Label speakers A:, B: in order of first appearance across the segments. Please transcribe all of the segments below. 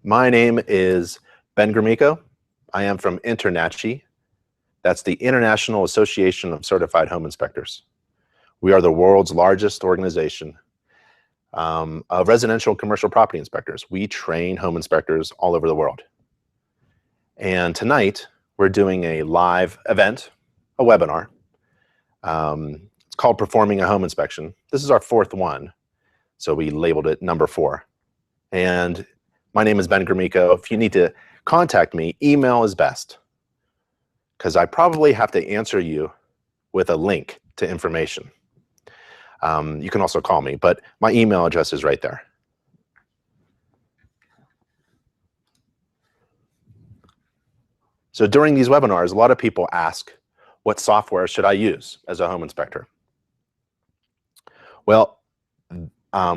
A: My name is Ben Grimico. I am from INTERNACHI. That's the International Association of Certified Home Inspectors. We are the world's largest organization of residential and commercial property inspectors. We train home inspectors all over the world. And tonight, we're doing a live event, a webinar. It's called Performing a Home Inspection. This is our fourth one, so we labeled it number 4. And my name is Ben Grimico. If you need to contact me, email is best, because I probably have to answer you with a link to information. You can also call me, but my email address is right there. So during these webinars, a lot of people ask, what software should I use as a home inspector? Well,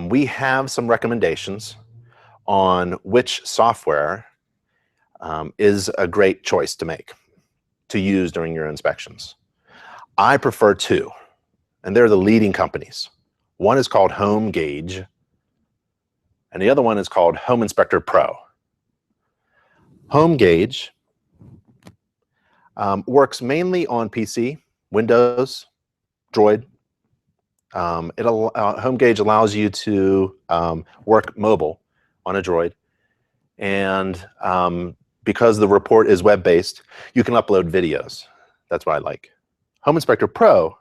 A: we have some recommendations on which software is a great choice to use during your inspections. I prefer 2, and they're the leading companies. One is called Home Gauge, and the other one is called Home Inspector Pro. Home Gauge works mainly on PC, Windows, Droid. Home Gauge allows you to work mobile on a Droid, and because the report is web-based, you can upload videos. That's what I like. Home Inspector Pro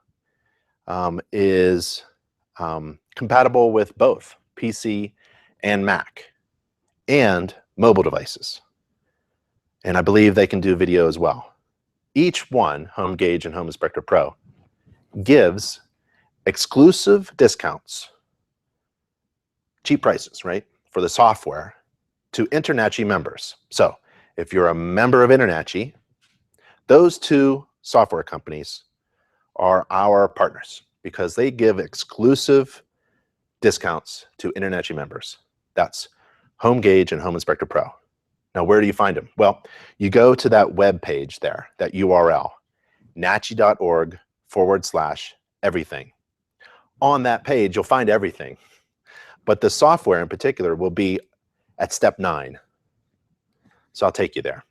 A: is compatible with both PC and Mac and mobile devices, and I believe they can do video as well. Each one, Home Gauge and Home Inspector Pro, gives exclusive discounts, cheap prices, right, for the software to INTERNACHI members. So if you're a member of INTERNACHI, those 2 software companies are our partners because they give exclusive discounts to INTERNACHI members. That's Home Gauge and Home Inspector Pro. Now, where do you find them? Well, you go to that web page there, that URL, nachi.org/everything. On that page, you'll find everything, but the software in particular will be at step 9. So I'll take you there.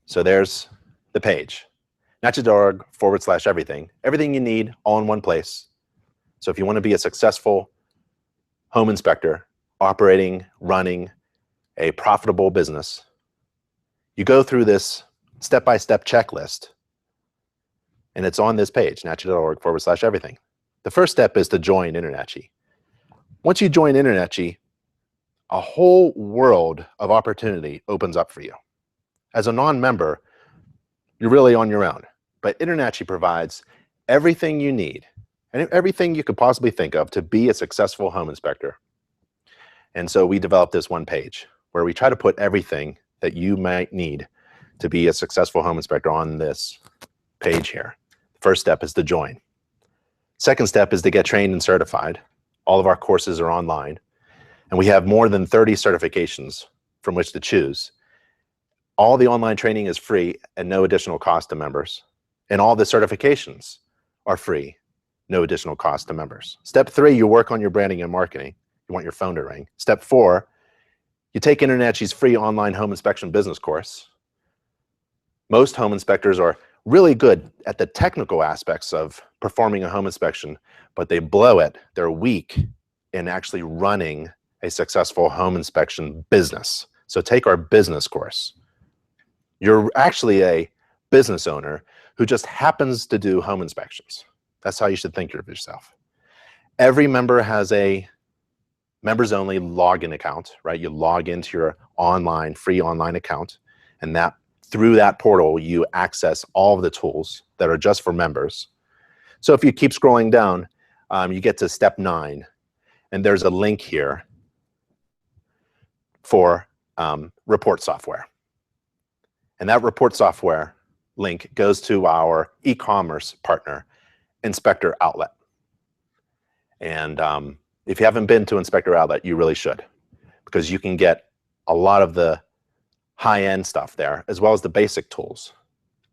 A: So there's the page, nachi.org/everything. Everything you need all in one place. So if you want to be a successful home inspector, operating, running a profitable business, you go through this step-by-step checklist, and it's on this page, nachi.org/everything. The first step is to join INTERNACHI. Once you join INTERNACHI, a whole world of opportunity opens up for you. As a non-member, you're really on your own, but INTERNACHI provides everything you need and everything you could possibly think of to be a successful home inspector. And so we developed this one page where we try to put everything that you might need to be a successful home inspector on this page here. First step is to join. Second step is to get trained and certified. All of our courses are online, and we have more than 30 certifications from which to choose. All the online training is free and no additional cost to members, and all the certifications are free, no additional cost to members. Step 3, you work on your branding and marketing. You want your phone to ring. Step 4, you take INTERNACHI's free online home inspection business course. Most home inspectors are really good at the technical aspects of performing a home inspection, but they blow it. They're weak in actually running a successful home inspection business. So take our business course. You're actually a business owner who just happens to do home inspections. That's how you should think of yourself. Every member has a members only login account, right? You log into your free online account, and through that portal, you access all of the tools that are just for members. So if you keep scrolling down, you get to step 9, and there's a link here for report software. And that report software link goes to our e-commerce partner, Inspector Outlet. And if you haven't been to Inspector Outlet, you really should, because you can get a lot of the high-end stuff there, as well as the basic tools.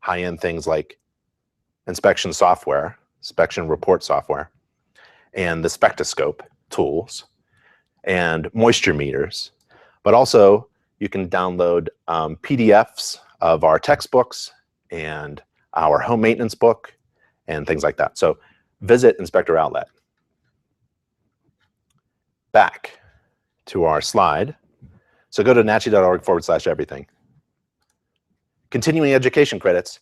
A: High-end things like inspection software, inspection report software, and the spectroscope tools, and moisture meters, but also you can download PDFs of our textbooks and our home maintenance book and things like that. So visit Inspector Outlet. Back to our slide. So go to nachi.org/everything. Continuing education credits.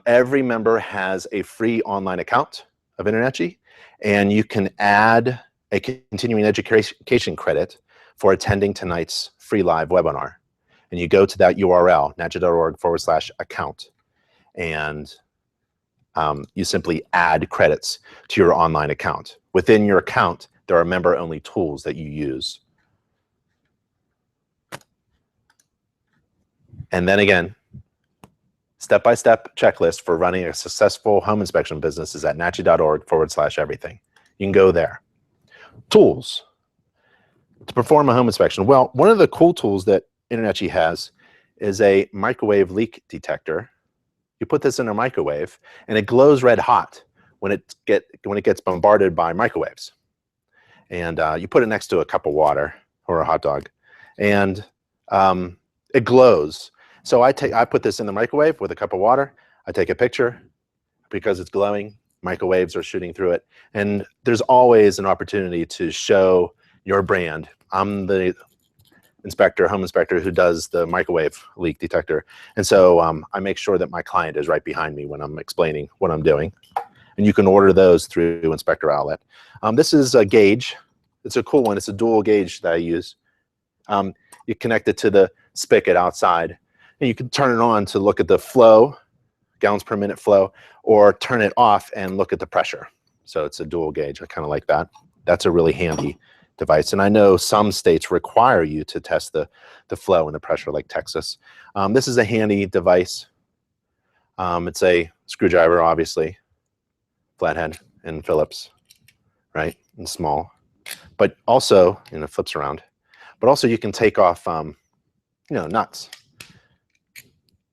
A: Every member has a free online account of InterNACHI, and you can add a continuing education credit for attending tonight's free live webinar. And you go to that URL, nachi.org/account, and you simply add credits to your online account. Within your account, there are member-only tools that you use. And then again, step-by-step checklist for running a successful home inspection business is at nachi.org/everything. You can go there. Tools to perform a home inspection. Well, one of the cool tools that InterNACHI has is a microwave leak detector. You put this in a microwave, and it glows red hot when it gets bombarded by microwaves. And you put it next to a cup of water or a hot dog, and it glows. So I put this in the microwave with a cup of water. I take a picture because it's glowing. Microwaves are shooting through it, and there's always an opportunity to show your brand. I'm the home inspector who does the microwave leak detector, and so I make sure that my client is right behind me when I'm explaining what I'm doing. And you can order those through Inspector Outlet. This is a gauge. It's a cool one. It's a dual gauge that I use. You connect it to the spigot outside, and you can turn it on to look at the flow, gallons per minute flow, or turn it off and look at the pressure. So it's a dual gauge. I kind of like that. That's a really handy device. And I know some states require you to test the flow and the pressure, like Texas. This is a handy device. It's a screwdriver, obviously, flathead and Phillips, right, and small. But also, and it flips around. But also you can take off, nuts.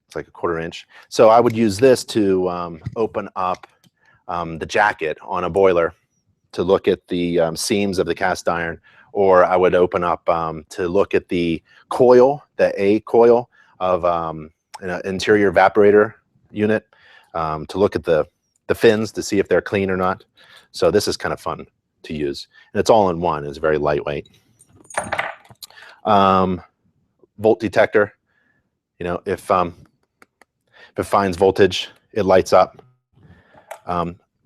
A: It's like a 1/4 inch. So I would use this to open up the jacket on a boiler to look at the seams of the cast iron, or I would open up to look at the coil, the A coil of an interior evaporator unit, to look at the fins to see if they're clean or not. So this is kind of fun to use, and it's all in one. It's very lightweight. Volt detector. If it finds voltage, it lights up.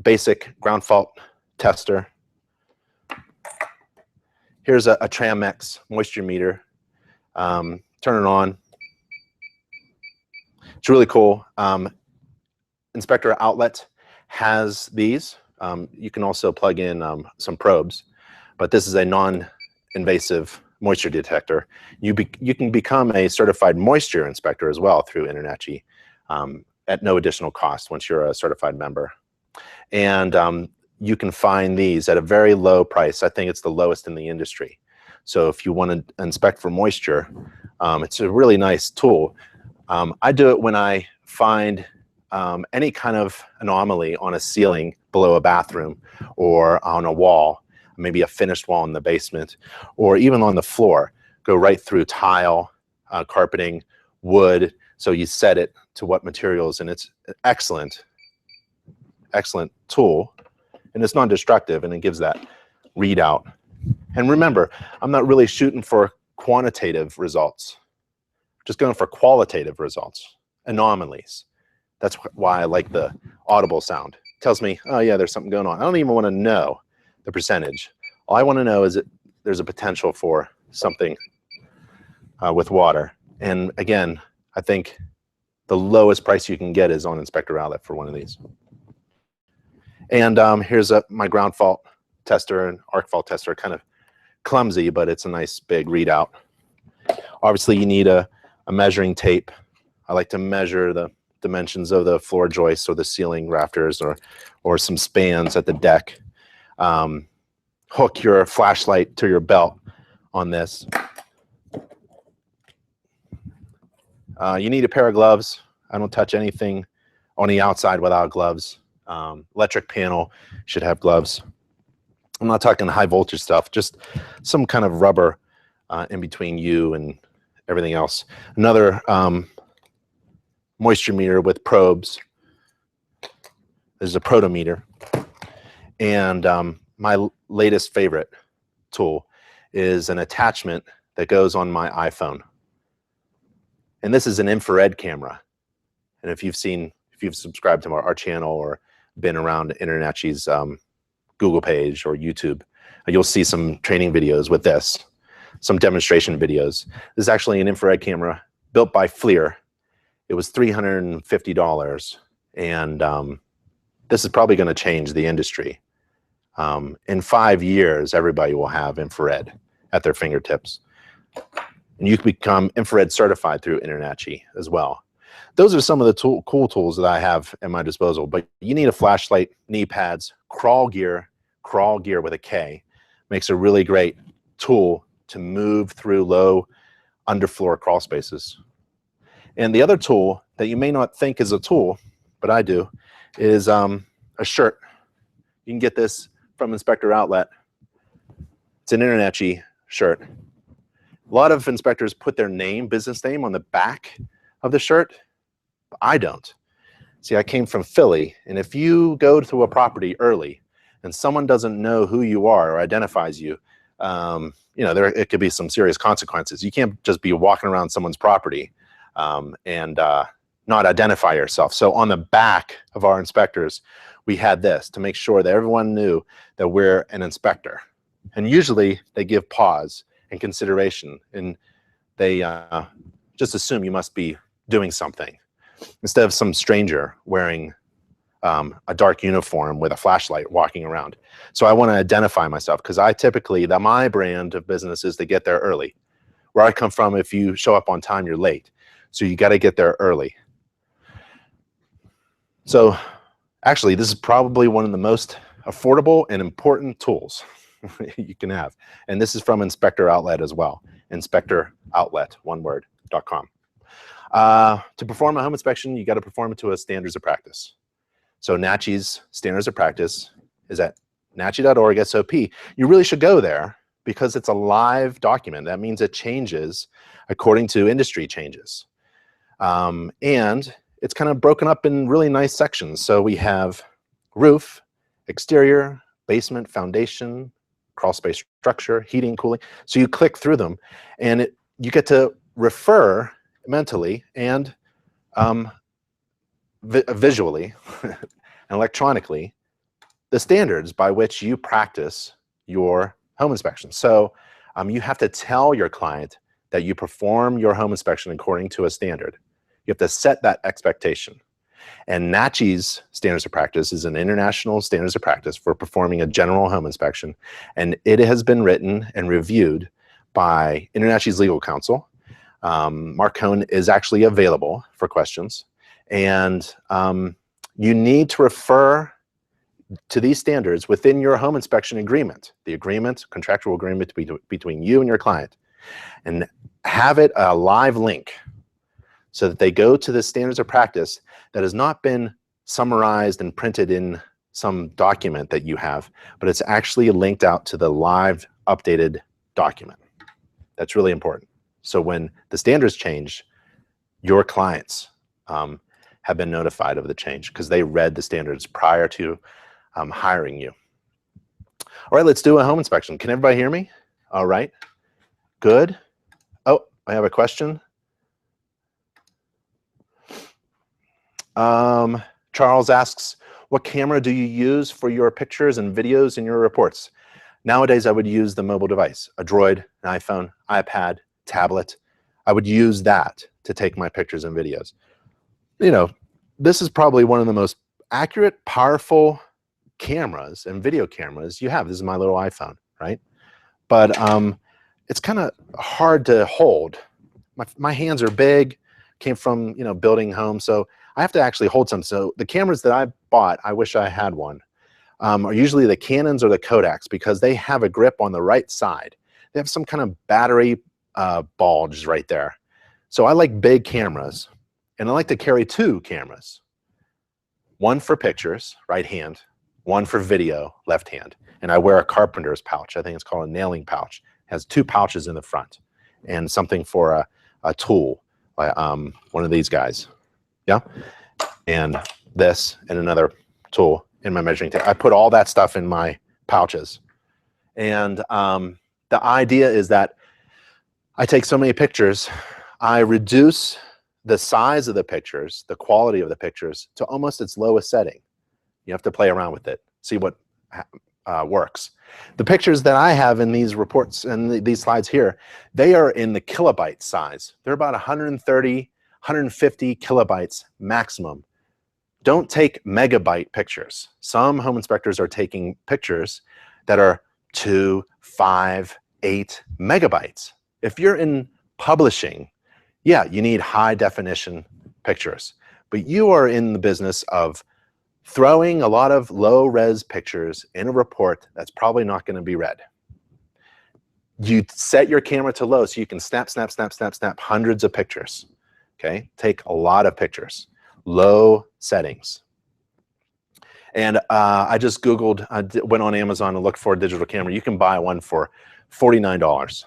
A: Basic ground fault tester. Here's a Tramex moisture meter. Turn it on. It's really cool. Inspector Outlet has these. You can also plug in some probes, but this is a non-invasive moisture detector. You can become a certified moisture inspector as well through InterNACHI at no additional cost once you're a certified member. And you can find these at a very low price. I think it's the lowest in the industry. So if you want to inspect for moisture, it's a really nice tool. I do it when I find any kind of anomaly on a ceiling below a bathroom or on a wall, maybe a finished wall in the basement, or even on the floor. Go right through tile, carpeting, wood. So you set it to what materials, and it's excellent tool, and it's non-destructive, and it gives that readout. And remember, I'm not really shooting for quantitative results, just going for qualitative results, anomalies. That's why I like the audible sound. It tells me, oh yeah, there's something going on. I don't even want to know the percentage. All I want to know is that there's a potential for something with water. And again, I think the lowest price you can get is on Inspector Outlet for one of these. And here's my ground fault tester and arc fault tester. Kind of clumsy, but it's a nice big readout. Obviously, you need a measuring tape. I like to measure the dimensions of the floor joists or the ceiling rafters or some spans at the deck. Hook your flashlight to your belt on this. You need a pair of gloves. I don't touch anything on the outside without gloves. Electric panel should have gloves. I'm not talking high voltage stuff, just some kind of rubber in between you and everything else. Another moisture meter with probes. There's a protometer. And my latest favorite tool is an attachment that goes on my iPhone. And this is an infrared camera. And if you've subscribed to our channel or been around InterNACHI's Google page or YouTube, you'll see some training videos with this, some demonstration videos. This is actually an infrared camera built by FLIR. It was $350. And this is probably going to change the industry. In 5 years, everybody will have infrared at their fingertips. And you can become infrared certified through InterNACHI as well. Those are some of the cool tools that I have at my disposal, but you need a flashlight, knee pads, crawl gear with a K. Makes a really great tool to move through low underfloor crawl spaces. And the other tool that you may not think is a tool, but I do, is a shirt. You can get this from Inspector Outlet. It's an InterNACHI shirt. A lot of inspectors put their name, business name, on the back of the shirt. But I don't. See, I came from Philly, and if you go to a property early and someone doesn't know who you are or identifies you, it could be some serious consequences. You can't just be walking around someone's property and not identify yourself. So on the back of our inspectors, we had this to make sure that everyone knew that we're an inspector. And usually they give pause and consideration, and they just assume you must be doing something instead of some stranger wearing a dark uniform with a flashlight walking around. So I want to identify myself because I typically, my brand of business is to get there early. Where I come from, if you show up on time, you're late. So you got to get there early. So actually, this is probably one of the most affordable and important tools you can have. And this is from Inspector Outlet as well. Inspector Outlet, one word, .com. To perform a home inspection, you got to perform it to a standards of practice. So NACHI's standards of practice is at nachi.org SOP. You really should go there because it's a live document. That means it changes according to industry changes. And it's kind of broken up in really nice sections. So we have roof, exterior, basement, foundation, crawl space structure, heating, cooling. So you click through them and you get to refer mentally and visually and electronically the standards by which you practice your home inspection. So you have to tell your client that you perform your home inspection according to a standard. You have to set that expectation. And NACHI's standards of practice is an international standards of practice for performing a general home inspection. And it has been written and reviewed by InterNACHI's legal counsel. Mark Cohn is actually available for questions. And you need to refer to these standards within your home inspection agreement, the agreement, contractual agreement between you and your client, and have it a live link so that they go to the standards of practice that has not been summarized and printed in some document that you have, but it's actually linked out to the live updated document. That's really important. So when the standards change, your clients have been notified of the change because they read the standards prior to hiring you. All right, let's do a home inspection. Can everybody hear me? All right, good. Oh, I have a question. Charles asks, what camera do you use for your pictures and videos in your reports? Nowadays, I would use the mobile device, a Droid, an iPhone, iPad, tablet. I would use that to take my pictures and videos. You know, this is probably one of the most accurate, powerful cameras and video cameras you have. This is my little iPhone, right? But it's kind of hard to hold. My hands are big, came from, building homes, so I have to actually hold some. So the cameras that I bought, I wish I had one, are usually the Canons or the Kodaks because they have a grip on the right side. They have some kind of battery bulge right there. So I like big cameras, and I like to carry two cameras. One for pictures, right hand, one for video, left hand. And I wear a carpenter's pouch. I think it's called a nailing pouch. It has 2 pouches in the front and something for a tool, one of these guys. Yeah. And this and another tool in my measuring tape. I put all that stuff in my pouches. And the idea is that I take so many pictures, I reduce the size of the pictures, the quality of the pictures, to almost its lowest setting. You have to play around with it, see what works. The pictures that I have in these reports and these slides here, they are in the kilobyte size. They're about 130, 150 kilobytes maximum. Don't take megabyte pictures. Some home inspectors are taking pictures that are 2, 5, 8 megabytes. If you're in publishing, yeah, you need high definition pictures, but you are in the business of throwing a lot of low res pictures in a report that's probably not going to be read. You set your camera to low so you can snap, snap, snap, snap, snap hundreds of pictures. Okay, take a lot of pictures, low settings. And I just Googled, went on Amazon and looked for a digital camera. You can buy one for $49.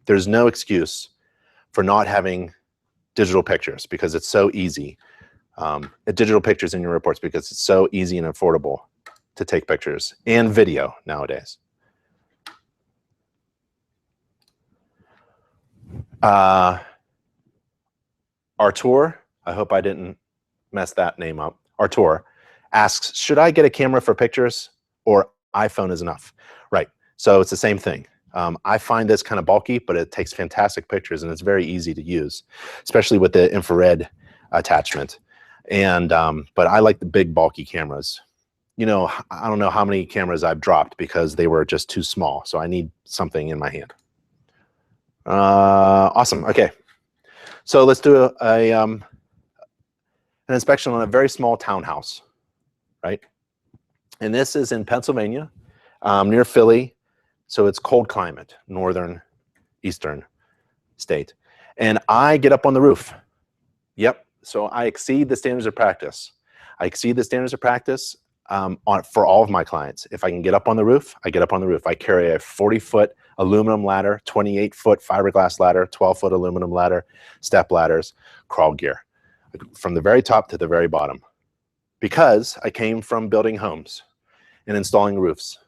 A: There's no excuse for not having digital pictures because it's so easy. Digital pictures in your reports because it's so easy and affordable to take pictures, and video nowadays. Artur, I hope I didn't mess that name up. Artur asks, should I get a camera for pictures or iPhone is enough? Right, so it's the same thing. I find this kind of bulky, but it takes fantastic pictures and it's very easy to use, especially with the infrared attachment. And but I like the big bulky cameras. You know, I don't know how many cameras I've dropped because they were just too small. So I need something in my hand. Awesome. Okay. So let's do an inspection on a very small townhouse, right? And this is in Pennsylvania, near Philly. So it's cold climate, northern, eastern state. And I get up on the roof. Yep. So I exceed the standards of practice. I exceed the standards of practice for all of my clients. If I can get up on the roof, I get up on the roof. I carry a 40-foot aluminum ladder, 28-foot fiberglass ladder, 12-foot aluminum ladder, step ladders, crawl gear, from the very top to the very bottom. Because I came from building homes and installing roofs.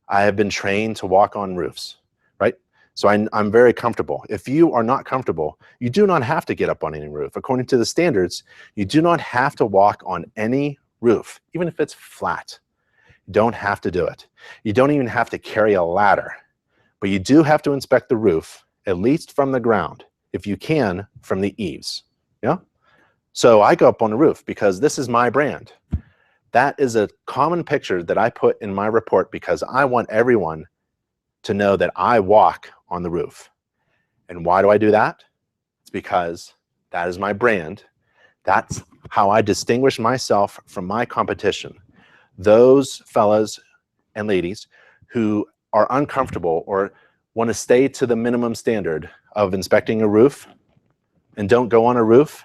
A: I have been trained to walk on roofs, right? So I'm very comfortable. If you are not comfortable, you do not have to get up on any roof. According to the standards, you do not have to walk on any roof, even if it's flat. You don't have to do it. You don't even have to carry a ladder, but you do have to inspect the roof, at least from the ground, if you can, from the eaves, yeah? So I go up on the roof because this is my brand. That is a common picture that I put in my report because I want everyone to know that I walk on the roof. And why do I do that? It's because that is my brand. That's how I distinguish myself from my competition. Those fellas and ladies who are uncomfortable or want to stay to the minimum standard of inspecting a roof and don't go on a roof,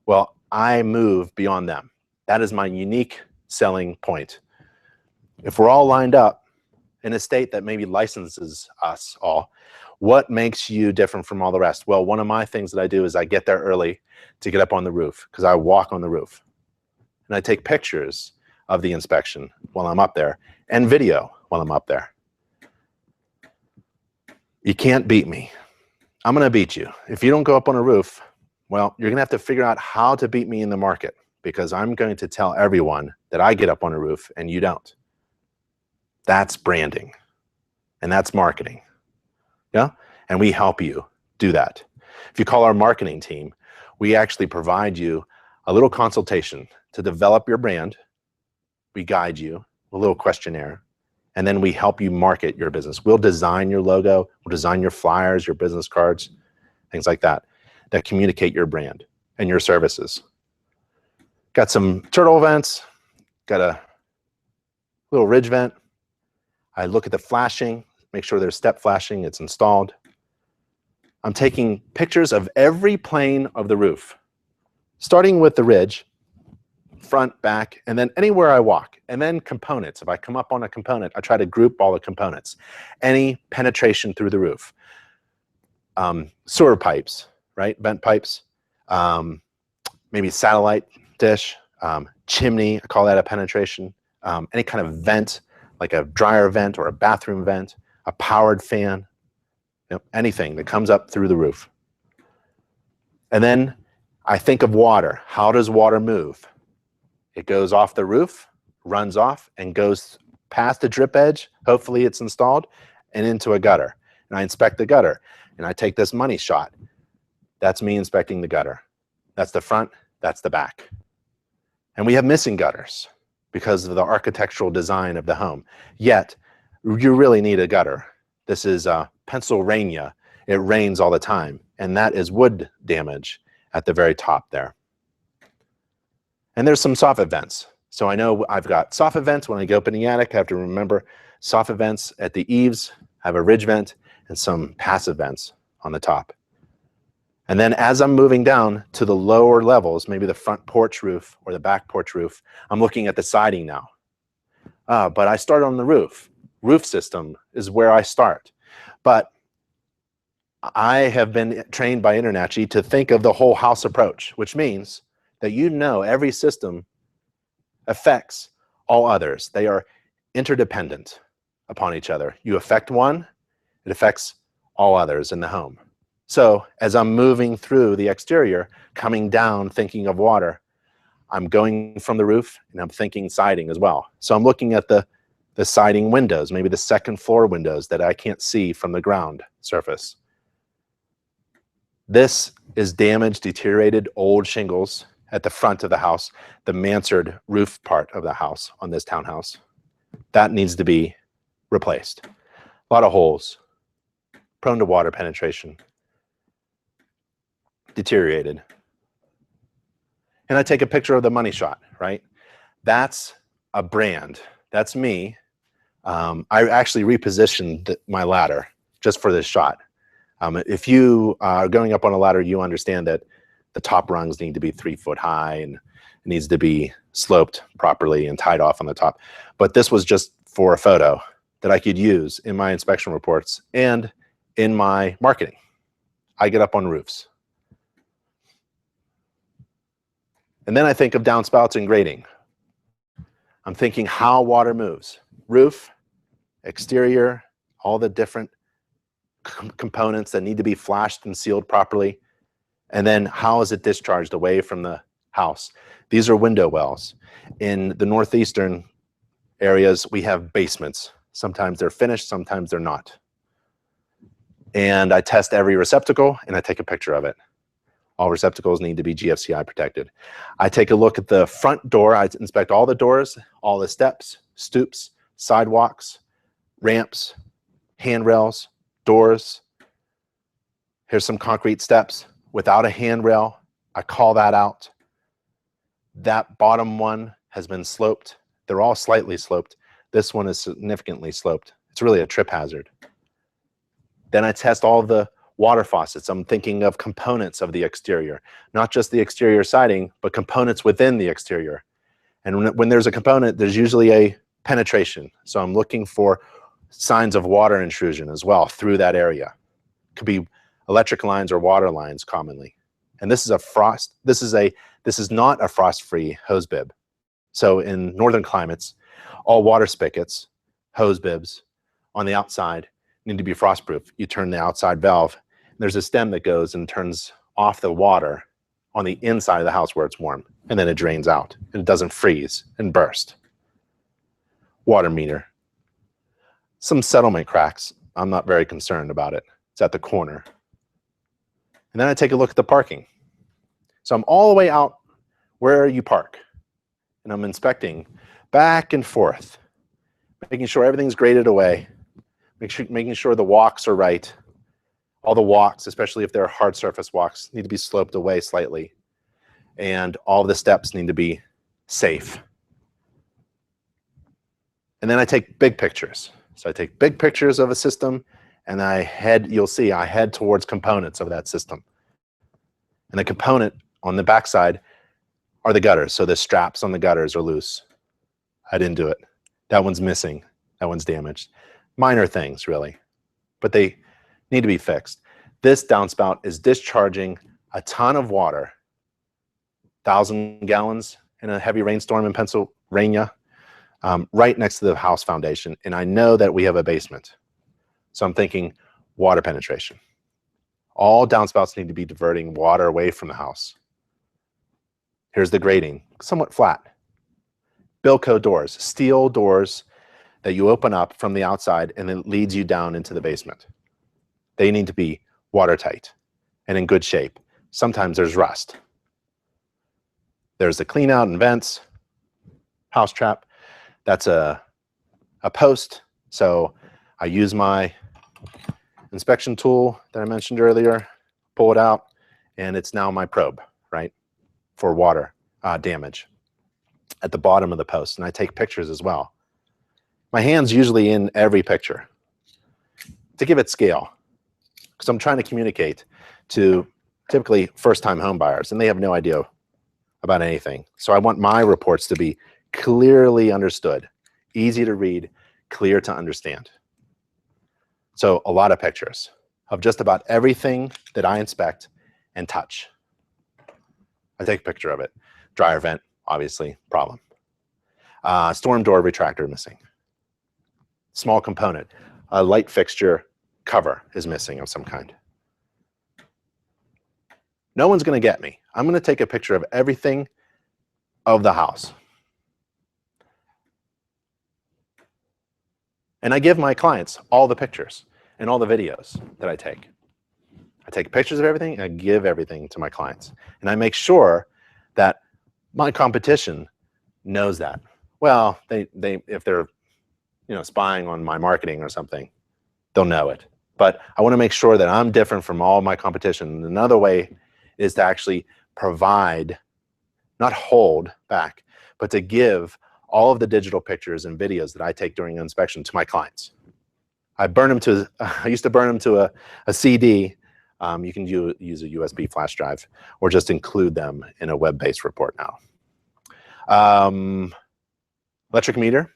A: well, I move beyond them. That is my unique selling point. If we're all lined up in a state that maybe licenses us all, what makes you different from all the rest? Well, one of my things that I do is I get there early to get up on the roof because I walk on the roof. And I take pictures of the inspection while I'm up there and video while I'm up there. You can't beat me. I'm going to beat you. If you don't go up on a roof, well, you're going to have to figure out how to beat me in the market because I'm going to tell everyone that I get up on a roof and you don't. That's branding and that's marketing. Yeah. And we help you do that. If you call our marketing team, we actually provide you a little consultation to develop your brand. We guide you, a little questionnaire, and then we help you market your business. We'll design your logo, we'll design your flyers, your business cards, things like that, that communicate your brand and your services. Got some turtle vents, got a little ridge vent. I look at the flashing, make sure there's step flashing, it's installed. I'm taking pictures of every plane of the roof, starting with the ridge, front, back, and then anywhere I walk. And then components. If I come up on a component, I try to group all the components. Any penetration through the roof. Sewer pipes, right? Vent pipes. Maybe satellite dish. Chimney, I call that a penetration. Any kind of vent, like a dryer vent or a bathroom vent, a powered fan, anything that comes up through the roof. And then I think of water. How does water move? It goes off the roof, runs off, and goes past the drip edge. Hopefully it's installed, and into a gutter. And I inspect the gutter, and I take this money shot. That's me inspecting the gutter. That's the front, that's the back. And we have missing gutters because of the architectural design of the home. Yet, you really need a gutter. This is Pennsylvania. It rains all the time, and that is wood damage at the very top there. And there's some soffit vents. So I know I've got soffit vents when I go up in the attic. I have to remember soffit vents at the eaves. I have a ridge vent and some passive vents on the top. And then as I'm moving down to the lower levels, maybe the front porch roof or the back porch roof, I'm looking at the siding now. But I start on the roof. Roof system is where I start. But I have been trained by InterNACHI to think of the whole house approach, which means that every system affects all others. They are interdependent upon each other. You affect one, it affects all others in the home. So as I'm moving through the exterior, coming down, thinking of water, I'm going from the roof and I'm thinking siding as well. So I'm looking at the siding windows, maybe the second floor windows that I can't see from the ground surface. This is damaged, deteriorated, old shingles at the front of the house, the mansard roof part of the house on this townhouse. That needs to be replaced. A lot of holes, prone to water penetration, deteriorated. And I take a picture of the money shot, right? That's a brand. That's me. I actually repositioned my ladder just for this shot. If you are going up on a ladder, you understand that the top rungs need to be 3 foot high and it needs to be sloped properly and tied off on the top. But this was just for a photo that I could use in my inspection reports and in my marketing. I get up on roofs. And then I think of downspouts and grading. I'm thinking how water moves. Roof, exterior, all the different components that need to be flashed and sealed properly. And then how is it discharged away from the house? These are window wells. In the northeastern areas, we have basements. Sometimes they're finished, sometimes they're not. And I test every receptacle and I take a picture of it. All receptacles need to be GFCI protected. I take a look at the front door. I inspect all the doors, all the steps, stoops, sidewalks, ramps, handrails, doors. Here's some concrete steps without a handrail. I call that out. That bottom one has been sloped. They're all slightly sloped. This one is significantly sloped. It's really a trip hazard. Then I test all the water faucets. I'm thinking of components of the exterior, not just the exterior siding, but components within the exterior. And when there's a component, there's usually a penetration. So I'm looking for signs of water intrusion as well through that area. Could be electric lines or water lines commonly. And this is a frost. This is not a frost-free hose bib. So in northern climates, all water spigots, hose bibs on the outside need to be frost-proof. You turn the outside valve, and there's a stem that goes and turns off the water on the inside of the house where it's warm, and then it drains out, and it doesn't freeze and burst. Water meter. Some settlement cracks. I'm not very concerned about it. It's at the corner. And then I take a look at the parking. So I'm all the way out where you park, and I'm inspecting back and forth, making sure everything's graded away, making sure the walks are right. All the walks, especially if they're hard surface walks, need to be sloped away slightly. And all the steps need to be safe. And then I take big pictures. So I take big pictures of a system, and you'll see I head towards components of that system. And the component on the backside are the gutters. So the straps on the gutters are loose. I didn't do it. That one's missing. That one's damaged. Minor things, really, but they need to be fixed. This downspout is discharging a ton of water, 1,000 gallons in a heavy rainstorm in Pennsylvania, right next to the house foundation. And I know that we have a basement. So I'm thinking water penetration. All downspouts need to be diverting water away from the house. Here's the grading, somewhat flat. Bilco doors, steel doors that you open up from the outside and it leads you down into the basement. They need to be watertight and in good shape. Sometimes there's rust. There's the clean out and vents, house trap. That's a post. So I use my inspection tool that I mentioned earlier, pull it out, and it's now my probe, right, for water damage at the bottom of the post. And I take pictures as well. My hand's usually in every picture to give it scale, because I'm trying to communicate to typically first-time home buyers, and they have no idea about anything. So I want my reports to be clearly understood, easy to read, clear to understand. So a lot of pictures of just about everything that I inspect and touch. I take a picture of it. Dryer vent, obviously, problem. Storm door retractor missing. Small component. A light fixture cover is missing of some kind. No one's going to get me. I'm going to take a picture of everything of the house. And I give my clients all the pictures and all the videos that I take. I take pictures of everything and I give everything to my clients. And I make sure that my competition knows that. Well, if they're spying on my marketing or something, they'll know it. But I want to make sure that I'm different from all my competition. Another way is to actually provide, not hold back, but to give all of the digital pictures and videos that I take during inspection to my clients. I used to burn them to a CD. You can use a USB flash drive or just include them in a web-based report now. Electric meter,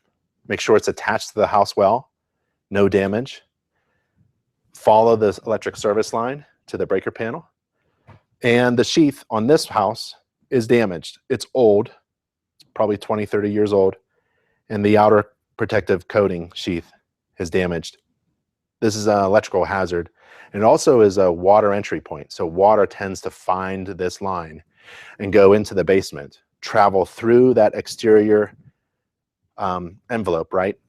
A: make sure it's attached to the house well, no damage. Follow this electric service line to the breaker panel. And the sheath on this house is damaged. It's old, it's probably 20, 30 years old. And the outer protective coating sheath is damaged. This is an electrical hazard. And it also is a water entry point. So water tends to find this line and go into the basement, travel through that exterior envelope, right?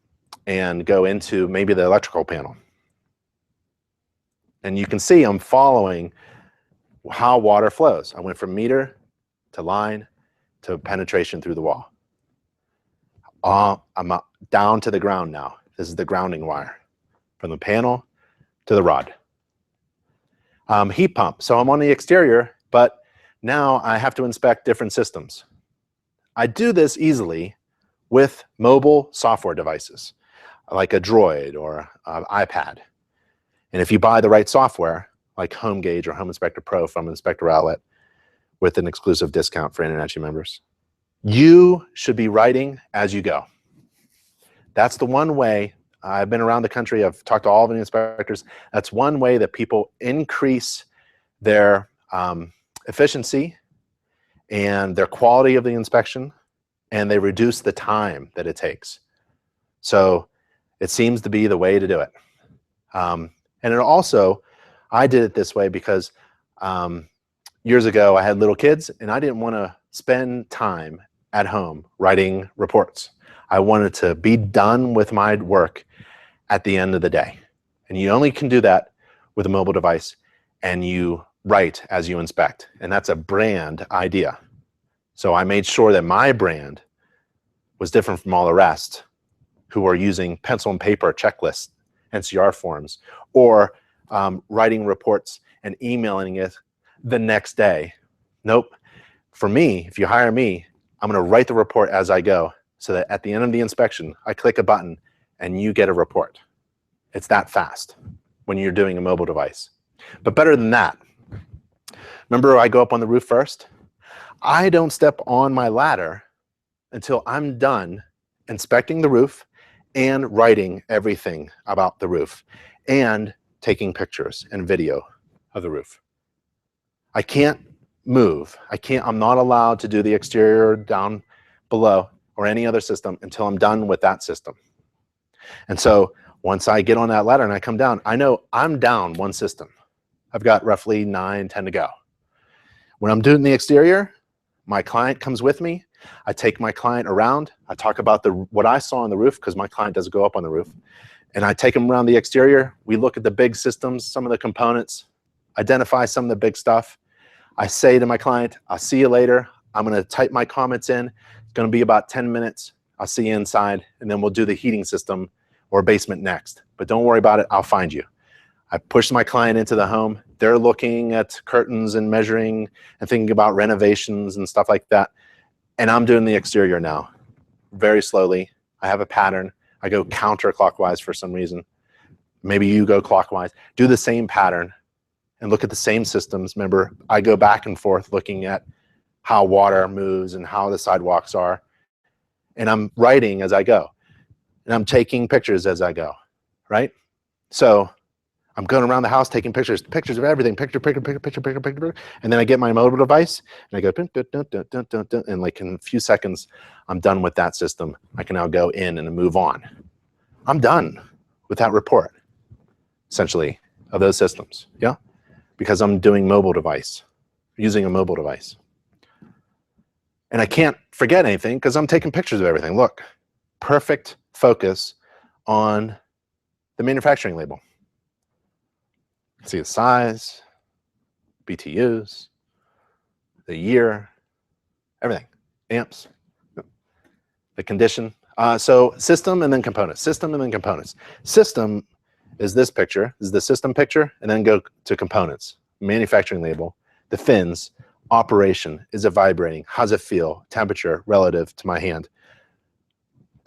A: And go into maybe the electrical panel. And you can see I'm following how water flows. I went from meter to line to penetration through the wall. I'm down to the ground now. This is the grounding wire from the panel to the rod. Heat pump. So I'm on the exterior, but now I have to inspect different systems. I do this easily with mobile software devices, like a Droid or an iPad. And if you buy the right software, like Home Gauge or Home Inspector Pro from Inspector Outlet with an exclusive discount for International members, you should be writing as you go. That's the one way. I've been around the country. I've talked to all of the inspectors. That's one way that people increase their efficiency and their quality of the inspection, and they reduce the time that it takes. So it seems to be the way to do it. And it also, I did it this way because years ago I had little kids and I didn't want to spend time at home writing reports. I wanted to be done with my work at the end of the day. And you only can do that with a mobile device, and you write as you inspect. And that's a brand idea. So I made sure that my brand was different from all the rest who are using pencil and paper checklists, NCR forms, or writing reports and emailing it the next day. Nope. For me, if you hire me, I'm going to write the report as I go so that at the end of the inspection, I click a button and you get a report. It's that fast when you're doing a mobile device. But better than that, remember I go up on the roof first? I don't step on my ladder until I'm done inspecting the roof and writing everything about the roof and taking pictures and video of the roof. I can't move. I'm not allowed to do the exterior down below or any other system until I'm done with that system. And so once I get on that ladder and I come down, I know I'm down one system. I've got roughly 9, 10 to go. When I'm doing the exterior, my client comes with me. I take my client around. I talk about what I saw on the roof, because my client doesn't go up on the roof. And I take them around the exterior. We look at the big systems, some of the components, identify some of the big stuff. I say to my client, I'll see you later. I'm going to type my comments in. It's going to be about 10 minutes. I'll see you inside, and then we'll do the heating system or basement next. But don't worry about it. I'll find you. I push my client into the home. They're looking at curtains and measuring and thinking about renovations and stuff like that. And I'm doing the exterior now, very slowly. I have a pattern. I go counterclockwise for some reason. Maybe you go clockwise. Do the same pattern and look at the same systems. Remember, I go back and forth looking at how water moves and how the sidewalks are. And I'm writing as I go. And I'm taking pictures as I go, right? So I'm going around the house taking pictures of everything, picture. And then I get my mobile device and I go, dun, dun, dun, dun, dun, dun, dun, and like in a few seconds, I'm done with that system. I can now go in and move on. I'm done with that report, essentially, of those systems, yeah? Because I'm doing mobile device, using a mobile device. And I can't forget anything because I'm taking pictures of everything. Look, perfect focus on the manufacturing label. See the size, BTUs, the year, everything, amps, the condition. So system and then components, system and then components. System is this picture, is the system picture, and then go to components, manufacturing label, the fins, operation, is it vibrating, how's it feel, temperature relative to my hand,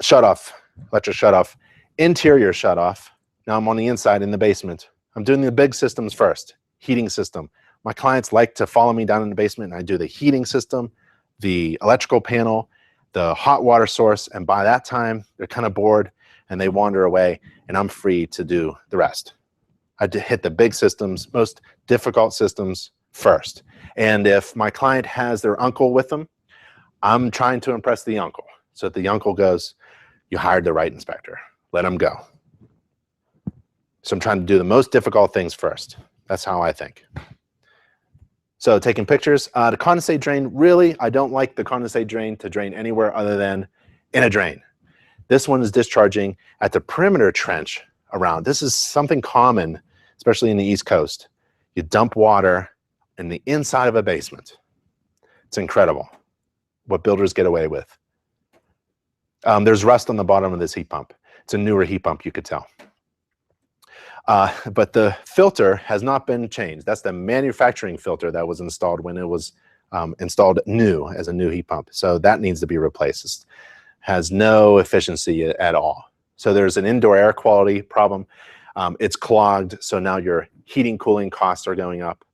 A: shut off, electric shut off, interior shut off. Now I'm on the inside in the basement. I'm doing the big systems first, heating system. My clients like to follow me down in the basement and I do the heating system, the electrical panel, the hot water source, and by that time, they're kind of bored and they wander away and I'm free to do the rest. I hit the big systems, most difficult systems first. And if my client has their uncle with them, I'm trying to impress the uncle. So if the uncle goes, you hired the right inspector, let him go. So I'm trying to do the most difficult things first. That's how I think. So taking pictures. The condensate drain, really, I don't like the condensate drain to drain anywhere other than in a drain. This one is discharging at the perimeter trench around. This is something common, especially in the East Coast. You dump water in the inside of a basement. It's incredible what builders get away with. There's rust on the bottom of this heat pump. It's a newer heat pump, you could tell. But the filter has not been changed. That's the manufacturing filter that was installed when it was installed new as a new heat pump. So that needs to be replaced. It has no efficiency at all. So there's an indoor air quality problem. It's clogged, so now your heating, cooling costs are going up.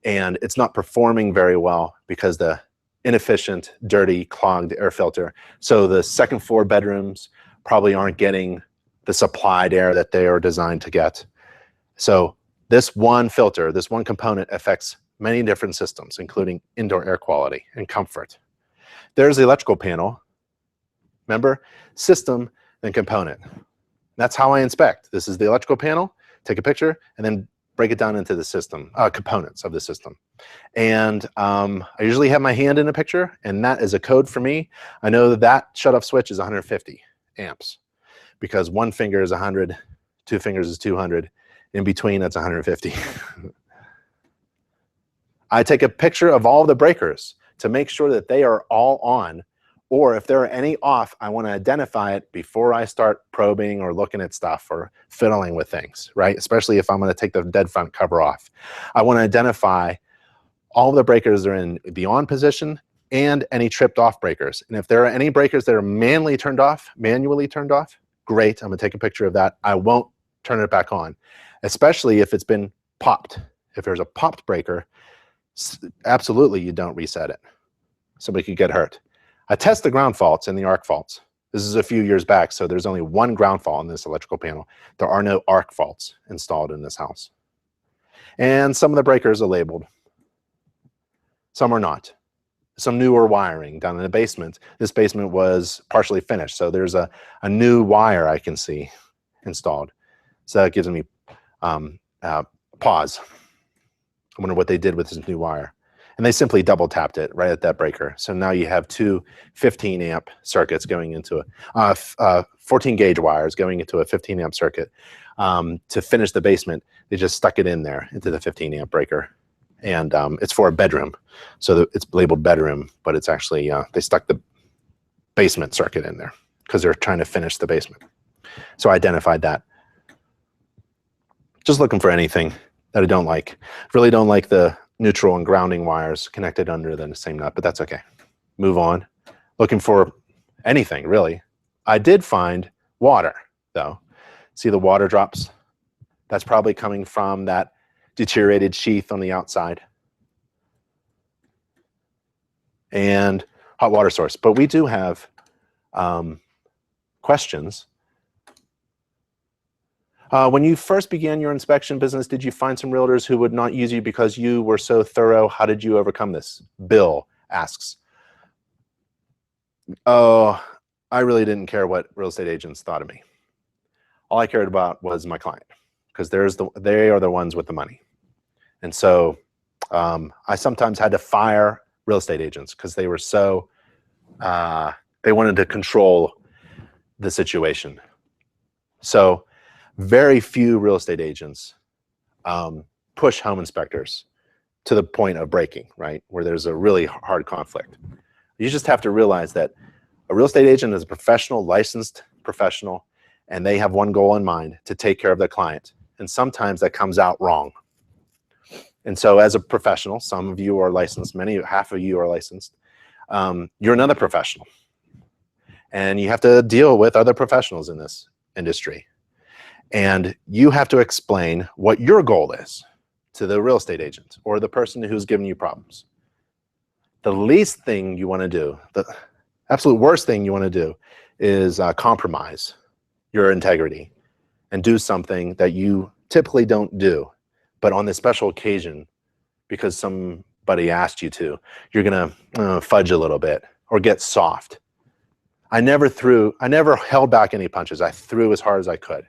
A: And it's not performing very well because the inefficient, dirty, clogged air filter. So the second floor bedrooms probably aren't getting the supplied air that they are designed to get. So this one filter, this one component affects many different systems, including indoor air quality and comfort. There's the electrical panel. Remember, system and component. That's how I inspect. This is the electrical panel, take a picture, and then break it down into the system, components of the system. And I usually have my hand in a picture, and that is a code for me. I know that that shut-off switch is 150 amps because one finger is 100, two fingers is 200. In between, that's 150. I take a picture of all the breakers to make sure that they are all on, or if there are any off, I want to identify it before I start probing or looking at stuff or fiddling with things, right? Especially if I'm going to take the dead front cover off. I want to identify all the breakers that are in the on position and any tripped off breakers. And if there are any breakers that are manually turned off, great, I'm going to take a picture of that. I won't turn it back on, especially if it's been popped. If there's a popped breaker, absolutely you don't reset it. somebody could get hurt. I test the ground faults and the arc faults. This is a few years back, so there's only one ground fault in this electrical panel. There are no arc faults installed in this house. And some of the breakers are labeled. Some are not. Some newer wiring down in the basement. This basement was partially finished, so there's a new wire I can see installed. So that gives me pause. I wonder what they did with this new wire. And they simply double tapped it right at that breaker. So now you have two 15 amp circuits going into 14 gauge wires going into a 15 amp circuit. To finish the basement, they just stuck it in there into the 15 amp breaker. And it's for a bedroom. So it's labeled bedroom, but it's actually, they stuck the basement circuit in there because they're trying to finish the basement. So I identified that. Just looking for anything that I don't like. Really don't like the neutral and grounding wires connected under the same nut, but that's okay. Move on. Looking for anything, really. I did find water, though. See the water drops? That's probably coming from that deteriorated sheath on the outside. And hot water source. But we do have questions. When you first began your inspection business, did you find some realtors who would not use you because you were so thorough? How did you overcome this? Bill asks. Oh, I really didn't care what real estate agents thought of me. All I cared about was my client, because they are the ones with the money. And so I sometimes had to fire real estate agents because they were so, they wanted to control the situation. So very few real estate agents push home inspectors to the point of breaking, right? Where there's a really hard conflict. You just have to realize that a real estate agent is a professional, licensed professional, and they have one goal in mind: to take care of their client. And sometimes that comes out wrong. And so as a professional, some of you are licensed, half of you are licensed. You're another professional. And you have to deal with other professionals in this industry. And you have to explain what your goal is to the real estate agent or the person who's giving you problems. The least thing you want to do, the absolute worst thing you want to do, is compromise your integrity and do something that you typically don't do, but on this special occasion, because somebody asked you to, you're going to fudge a little bit or get soft. I never held back any punches. I threw as hard as I could.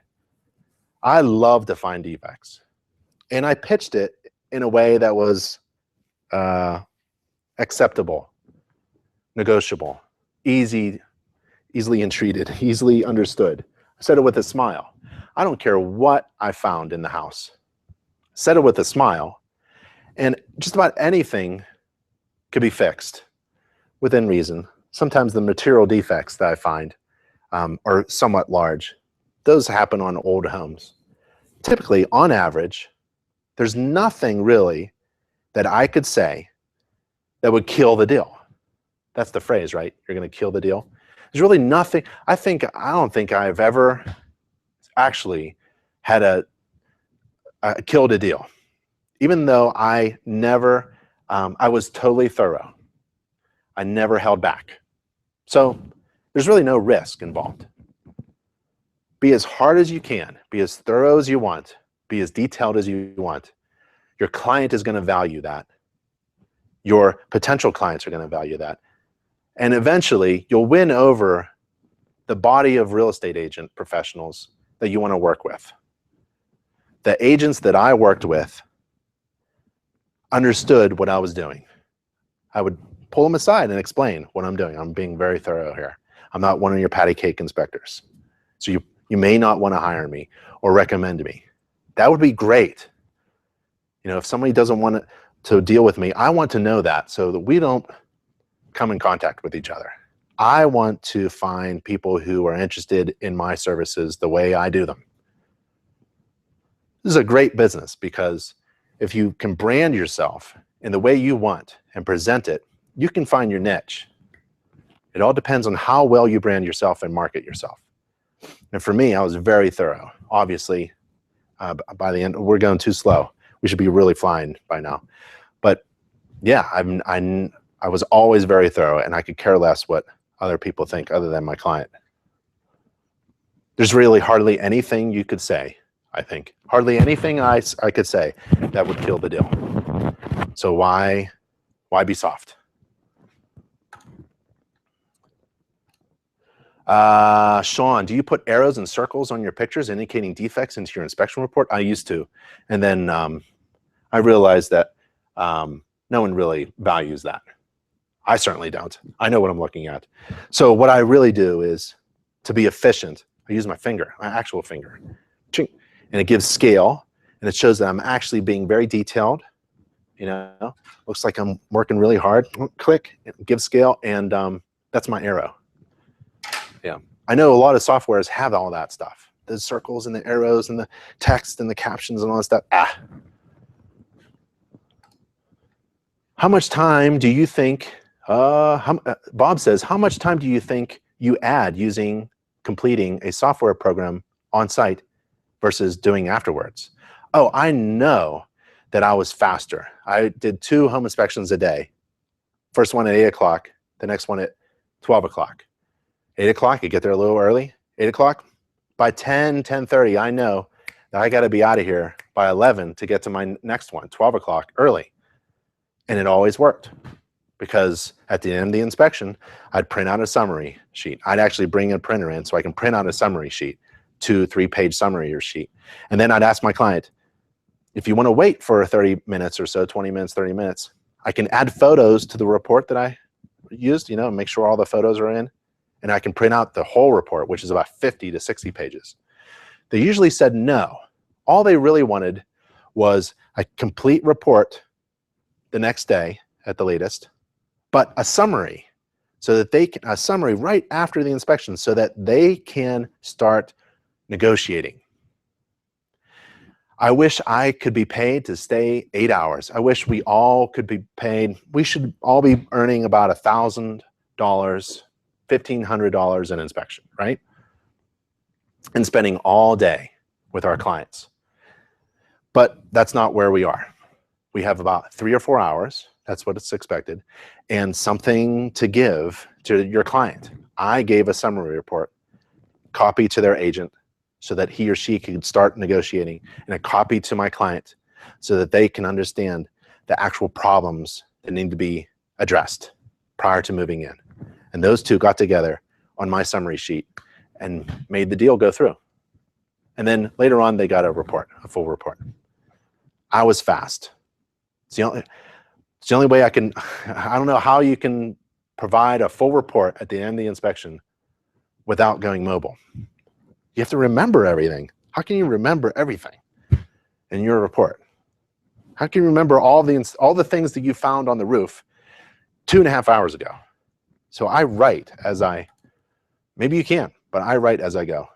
A: I love to find defects. And I pitched it in a way that was acceptable, negotiable, easily entreated, easily understood. I said it with a smile. I don't care what I found in the house. I said it with a smile. And just about anything could be fixed within reason. Sometimes the material defects that I find are somewhat large. Those happen on old homes. Typically, on average, there's nothing really that I could say that would kill the deal. That's the phrase, right? You're going to kill the deal. There's really nothing. I don't think I've ever actually had killed a deal, even though I was totally thorough. I never held back. So there's really no risk involved. Be as hard as you can, be as thorough as you want, be as detailed as you want. Your client is going to value that. Your potential clients are going to value that. And eventually, you'll win over the body of real estate agent professionals that you want to work with. The agents that I worked with understood what I was doing. I would pull them aside and explain what I'm doing. I'm being very thorough here. I'm not one of your patty cake inspectors. So you may not want to hire me or recommend me. That would be great. You know, if somebody doesn't want to deal with me, I want to know that so that we don't come in contact with each other. I want to find people who are interested in my services the way I do them. This is a great business because if you can brand yourself in the way you want and present it, you can find your niche. It all depends on how well you brand yourself and market yourself. And for me, I was very thorough. Obviously, by the end, we're going too slow. We should be really flying by now. But yeah, I was always very thorough, and I could care less what other people think other than my client. There's really hardly anything you could say, I think. Hardly anything I could say that would kill the deal. So why be soft? Sean, do you put arrows and circles on your pictures indicating defects into your inspection report? I used to. And then I realized that no one really values that. I certainly don't. I know what I'm looking at. So what I really do is, to be efficient, I use my finger, my actual finger. And it gives scale, and it shows that I'm actually being very detailed. You know, looks like I'm working really hard. Click, give scale, and that's my arrow. Yeah, I know a lot of softwares have all that stuff. The circles and the arrows and the text and the captions and all that stuff. How much time do you think, Bob says, how much time do you think you add completing a software program on site versus doing afterwards? Oh, I know that I was faster. I did 2 home inspections a day. First one at 8 o'clock, the next one at 12 o'clock. 8 o'clock, you get there a little early. 8 o'clock, by 10:30, I know that I got to be out of here by 11 to get to my next one, 12 o'clock, early. And it always worked, because at the end of the inspection, I'd print out a summary sheet. I'd actually bring a printer in so I can print out a summary sheet, 2-3-page summary or sheet. And then I'd ask my client, if you want to wait for 30 minutes or so, 20 minutes, 30 minutes, I can add photos to the report that I used, you know, make sure all the photos are in. And I can print out the whole report, which is about 50 to 60 pages. They usually said no. All they really wanted was a complete report the next day at the latest, but a summary, so that they can, a summary right after the inspection, so that they can start negotiating. I wish I could be paid to stay 8 hours. I wish we all could be paid. We should all be earning about $1,000, $1,500 an inspection, right? And spending all day with our clients. But that's not where we are. We have about 3 or 4 hours. That's what it's expected. And something to give to your client. I gave a summary report, copy to their agent, so that he or she could start negotiating, and a copy to my client so that they can understand the actual problems that need to be addressed prior to moving in. And those two got together on my summary sheet and made the deal go through. And then later on, they got a report, a full report. I was fast. It's the only way I can, I don't know how you can provide a full report at the end of the inspection without going mobile. You have to remember everything. How can you remember everything in your report? How can you remember all the things that you found on the roof 2.5 hours ago? So I write as maybe you can, but I write as I go.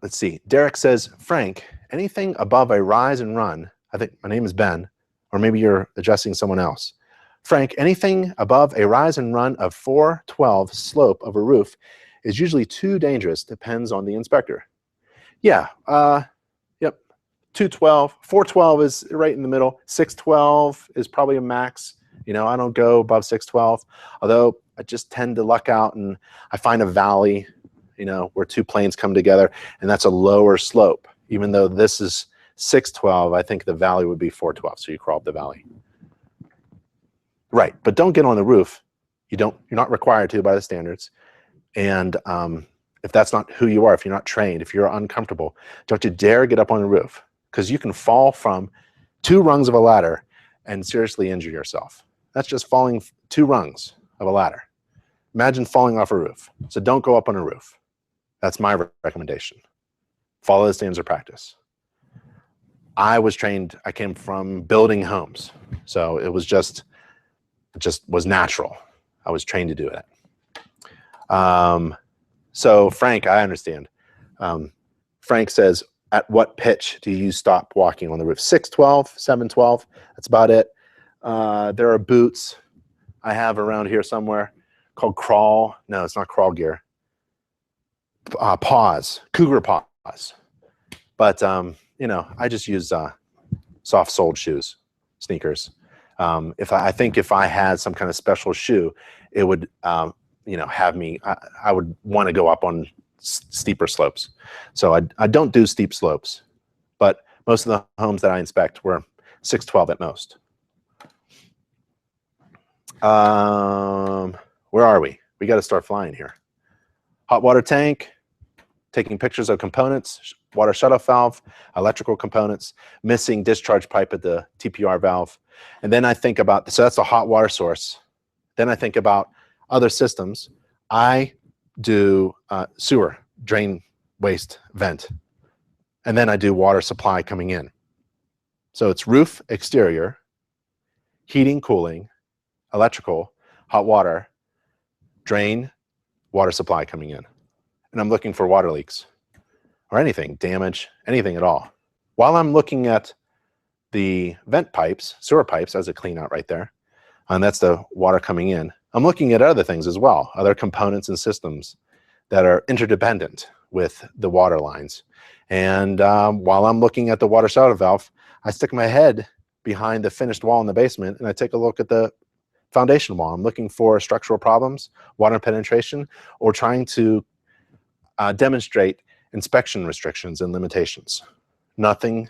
A: Let's see. Derek says, Frank, anything above a rise and run, I think my name is Ben, or maybe you're addressing someone else. Frank, anything above a rise and run of 412 slope of a roof is usually too dangerous, depends on the inspector. Yeah, yep, 212, 412 is right in the middle, 612 is probably a max. You know, I don't go above 612, although I just tend to luck out and I find a valley, you know, where 2 planes come together, and that's a lower slope. Even though this is 612, I think the valley would be 412, so you crawl up the valley. Right, but don't get on the roof. You're not required to by the standards. And if that's not who you are, if you're not trained, if you're uncomfortable, don't you dare get up on the roof, because you can fall from 2 rungs of a ladder and seriously injure yourself. That's just falling 2 rungs of a ladder. Imagine falling off a roof. So don't go up on a roof. That's my recommendation. Follow the standards of practice. I was trained, I came from building homes. So it just was natural. I was trained to do it. So Frank, I understand. Frank says, at what pitch do you stop walking on the roof? 612, 712, that's about it. There are boots I have around here somewhere called crawl. No, it's not crawl gear. Paws, cougar paws. But, you know, I just use soft-soled shoes. sneakers. I think if I had some kind of special shoe, it would, have me, I would want to go up on steeper slopes. So I don't do steep slopes, but most of the homes that I inspect were 612 at most. Where are we? We got to start flying here. Hot water tank, taking pictures of components, water shutoff valve, electrical components, missing discharge pipe at the TPR valve. And then I think about, so that's a hot water source. Then I think about other systems. I do sewer, drain, waste, vent. And then I do water supply coming in. So it's roof, exterior, heating, cooling, electrical, hot water, drain, water supply coming in. And I'm looking for water leaks or anything, damage, anything at all. While I'm looking at the vent pipes, sewer pipes, as a clean out right there, and that's the water coming in, I'm looking at other things as well, other components and systems that are interdependent with the water lines. And while I'm looking at the water shutoff valve, I stick my head behind the finished wall in the basement and I take a look at the foundation wall. I'm looking for structural problems, water penetration, or trying to demonstrate inspection restrictions and limitations. Nothing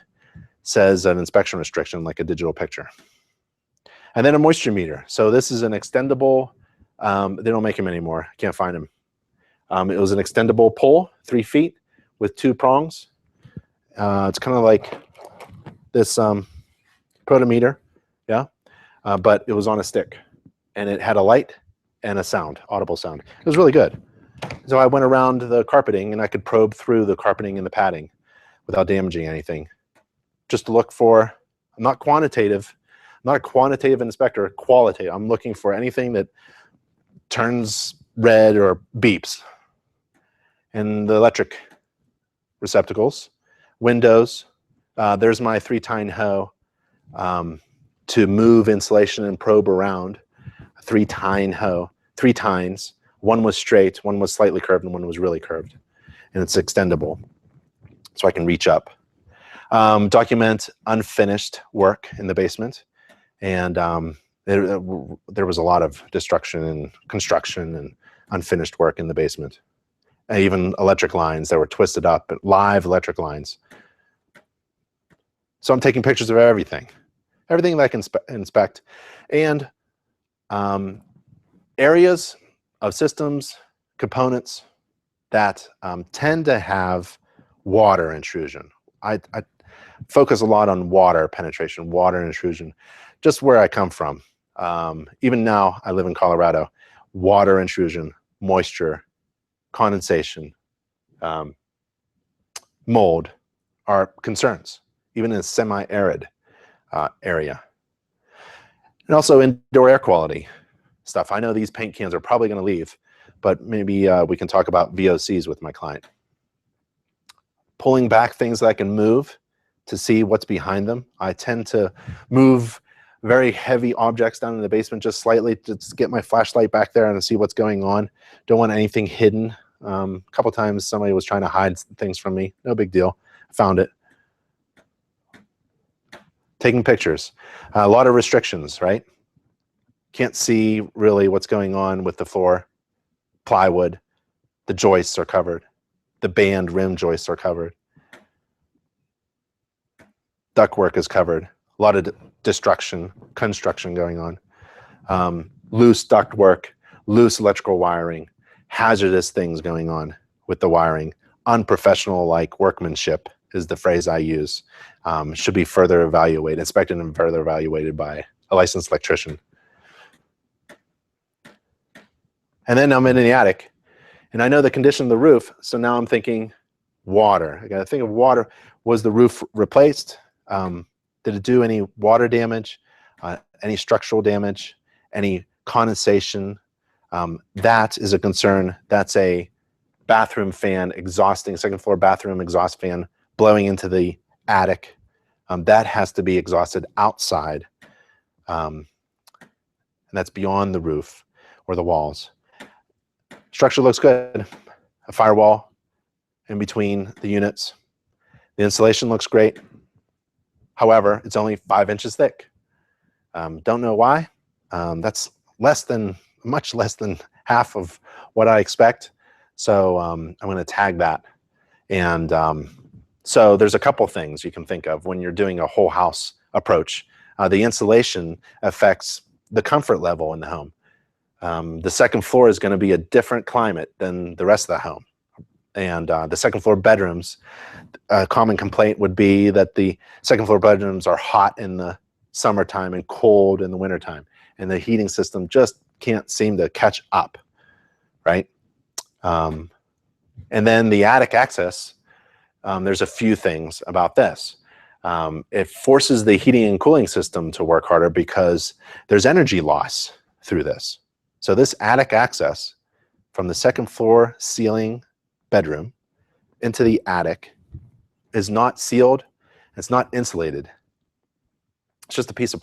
A: says an inspection restriction like a digital picture. And then a moisture meter. So this is an extendable, they don't make them anymore, I can't find them. It was an extendable pole, 3 feet with 2 prongs. It's kind of like this protometer, yeah, but it was on a stick. And it had a light and a sound, audible sound. It was really good. So I went around the carpeting and I could probe through the carpeting and the padding without damaging anything. Just to look for, I'm not quantitative, I'm not a quantitative inspector, qualitative. I'm looking for anything that turns red or beeps. And the electric receptacles, windows, there's my 3-tine hoe to move insulation and probe around. 3-tine hoe, 3 tines. One was straight, one was slightly curved, and one was really curved. And it's extendable, so I can reach up. Document unfinished work in the basement. And there was a lot of destruction and construction and unfinished work in the basement. And even electric lines that were twisted up, live electric lines. So I'm taking pictures of everything that I can inspect. And areas of systems, components that tend to have water intrusion. I focus a lot on water penetration, water intrusion, just where I come from. Even now, I live in Colorado. Water intrusion, moisture, condensation, mold are concerns, even in a semi-arid area. And also indoor air quality stuff. I know these paint cans are probably going to leave, but maybe we can talk about VOCs with my client. Pulling back things that I can move to see what's behind them. I tend to move very heavy objects down in the basement just slightly to get my flashlight back there and see what's going on. Don't want anything hidden. A couple times somebody was trying to hide things from me. No big deal. I found it. Taking pictures. A lot of restrictions, right? Can't see really what's going on with the floor. Plywood. The joists are covered. The band rim joists are covered. Ductwork is covered. A lot of construction going on. Loose ductwork, loose electrical wiring, hazardous things going on with the wiring. Unprofessional-like workmanship is the phrase I use. Should be further evaluated, inspected and further evaluated by a licensed electrician. And then I'm in the attic, and I know the condition of the roof, so now I'm thinking water. I got to think of water. Was the roof replaced? Did it do any water damage, any structural damage, any condensation? That is a concern. That's a bathroom fan exhausting, second floor bathroom exhaust fan blowing into the attic. That has to be exhausted outside. And that's beyond the roof or the walls. Structure looks good. A firewall in between the units. The insulation looks great. However, it's only 5 inches thick. Don't know why. That's much less than half of what I expect. So I'm going to tag that. And so there's a couple things you can think of when you're doing a whole house approach. The insulation affects the comfort level in the home. The second floor is going to be a different climate than the rest of the home. And the second floor bedrooms, a common complaint would be that the second floor bedrooms are hot in the summertime and cold in the wintertime. And the heating system just can't seem to catch up, right? And then the attic access, there's a few things about this. It forces the heating and cooling system to work harder because there's energy loss through this. So this attic access from the second floor ceiling bedroom into the attic is not sealed, it's not insulated. It's just a piece of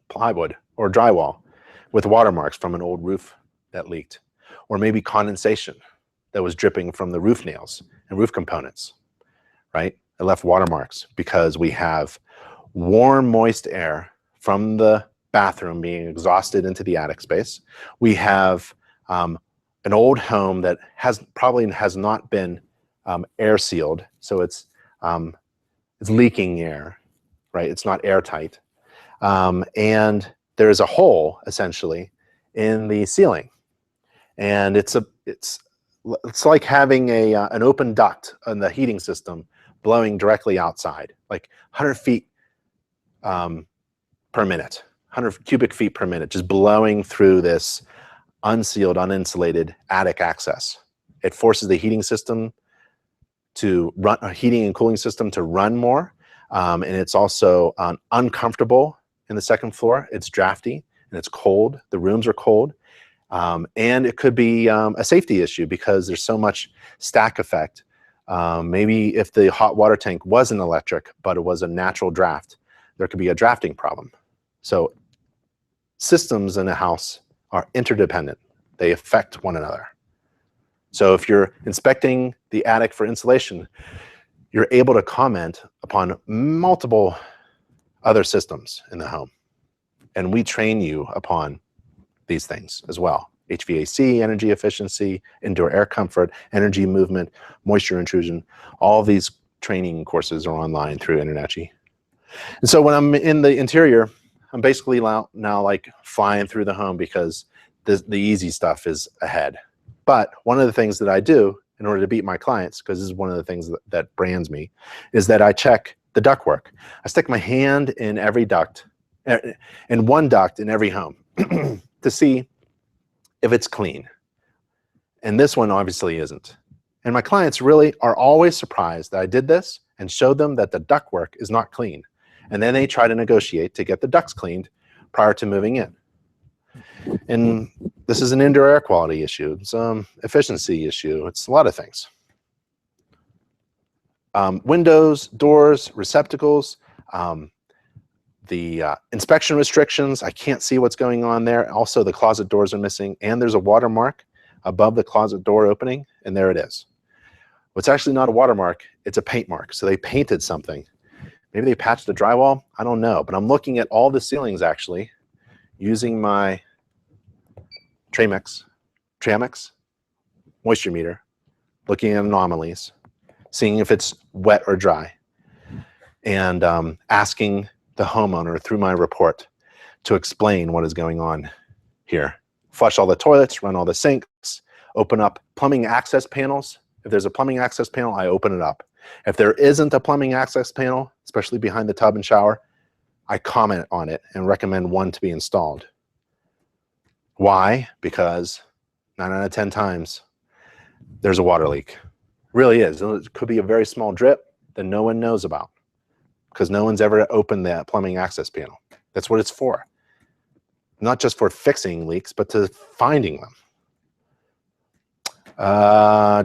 A: plywood or drywall with watermarks from an old roof that leaked, or maybe condensation that was dripping from the roof nails and roof components, right? It left watermarks because we have warm, moist air from the bathroom being exhausted into the attic space. We have an old home that probably has not been air sealed, so it's leaking air, right? It's not airtight, and there is a hole essentially in the ceiling, and it's like having an open duct in the heating system blowing directly outside, like 100 feet per minute, 100 cubic feet per minute, just blowing through this unsealed, uninsulated attic access. It forces the heating system to run, heating and cooling system to run more, and it's also uncomfortable in the second floor. It's drafty and it's cold. The rooms are cold, and it could be a safety issue because there's so much stack effect. Maybe if the hot water tank wasn't electric, but it was a natural draft, there could be a drafting problem. So systems in a house are interdependent. They affect one another. So if you're inspecting the attic for insulation, you're able to comment upon multiple other systems in the home. And we train you upon these things as well. HVAC, energy efficiency, indoor air comfort, energy movement, moisture intrusion. All these training courses are online through Energy. And so when I'm in the interior, I'm basically now like flying through the home because the easy stuff is ahead. But one of the things that I do in order to beat my clients, because this is one of the things that brands me, is that I check the ductwork. I stick my hand in every duct, in one duct in every home to see if it's clean. And this one obviously isn't. And my clients really are always surprised that I did this and showed them that the ductwork is not clean. And then they try to negotiate to get the ducts cleaned prior to moving in. And this is an indoor air quality issue. It's an efficiency issue. It's a lot of things. Windows, doors, receptacles, the inspection restrictions, I can't see what's going on there. Also, the closet doors are missing, and there's a watermark above the closet door opening, and there it is. Well, it's actually not a watermark, it's a paint mark. So they painted something. Maybe they patched the drywall, I don't know. But I'm looking at all the ceilings actually, using my Tramex moisture meter, looking at anomalies, seeing if it's wet or dry, and asking the homeowner through my report to explain what is going on here. Flush all the toilets, run all the sinks, open up plumbing access panels. If there's a plumbing access panel, I open it up. If there isn't a plumbing access panel, especially behind the tub and shower, I comment on it and recommend one to be installed. Why? Because 9 out of 10 times there's a water leak. It really is. It could be a very small drip that no one knows about because no one's ever opened that plumbing access panel. That's what it's for. Not just for fixing leaks, but to finding them.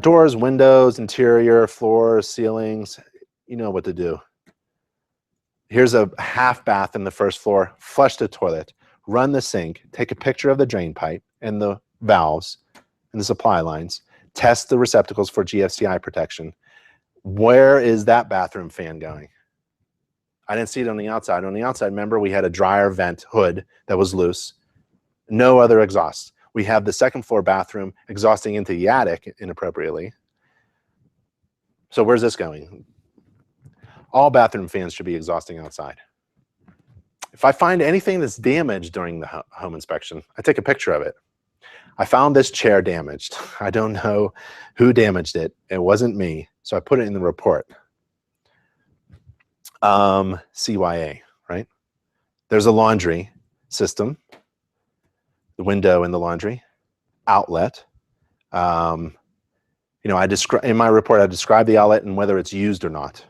A: Doors, windows, interior, floors, ceilings, you know what to do. Here's a half bath in the first floor. Flush the toilet, run the sink, take a picture of the drain pipe and the valves and the supply lines, test the receptacles for GFCI protection. Where is that bathroom fan going? I didn't see it on the outside. On the outside, remember, we had a dryer vent hood that was loose. No other exhaust. We have the second floor bathroom exhausting into the attic inappropriately. So where's this going? All bathroom fans should be exhausting outside. If I find anything that's damaged during the home inspection, I take a picture of it. I found this chair damaged. I don't know who damaged it. It wasn't me. So I put it in the report. CYA, right? There's a laundry system, the window in the laundry, outlet. You know, in my report, I describe the outlet and whether it's used or not.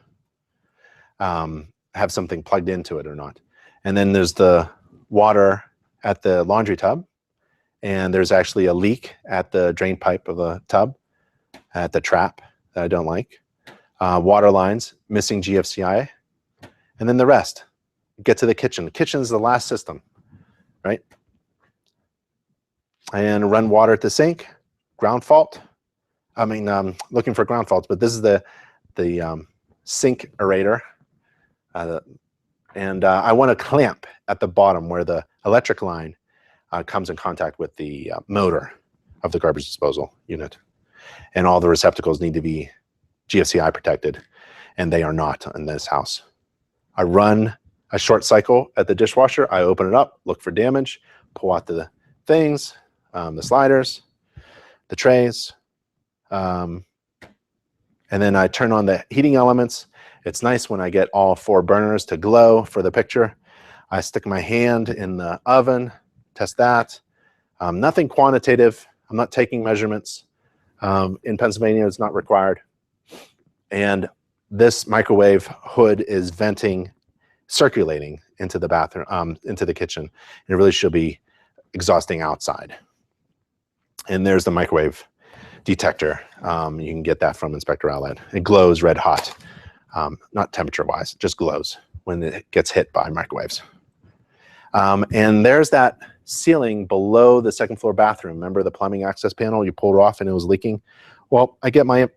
A: Have something plugged into it or not. And then there's the water at the laundry tub. And there's actually a leak at the drain pipe of the tub, at the trap that I don't like. Water lines, missing GFCI. And then the rest. Get to the kitchen. The kitchen is the last system, right? And run water at the sink, ground fault. I mean, looking for ground faults, but this is the sink aerator. And I want a clamp at the bottom where the electric line comes in contact with the motor of the garbage disposal unit. And all the receptacles need to be GFCI protected, and they are not in this house. I run a short cycle at the dishwasher. I open it up, look for damage, pull out the things, the sliders, the trays, and then I turn on the heating elements. It's nice when I get all 4 burners to glow for the picture. I stick my hand in the oven, test that. Nothing quantitative. I'm not taking measurements. In Pennsylvania, it's not required. And this microwave hood is venting, circulating into the bathroom, into the kitchen. And it really should be exhausting outside. And there's the microwave detector. You can get that from Inspector Outlet. It glows red hot, not temperature-wise, just glows when it gets hit by microwaves. And there's that ceiling below the second floor bathroom. Remember the plumbing access panel? You pulled it off and it was leaking. Well, I get my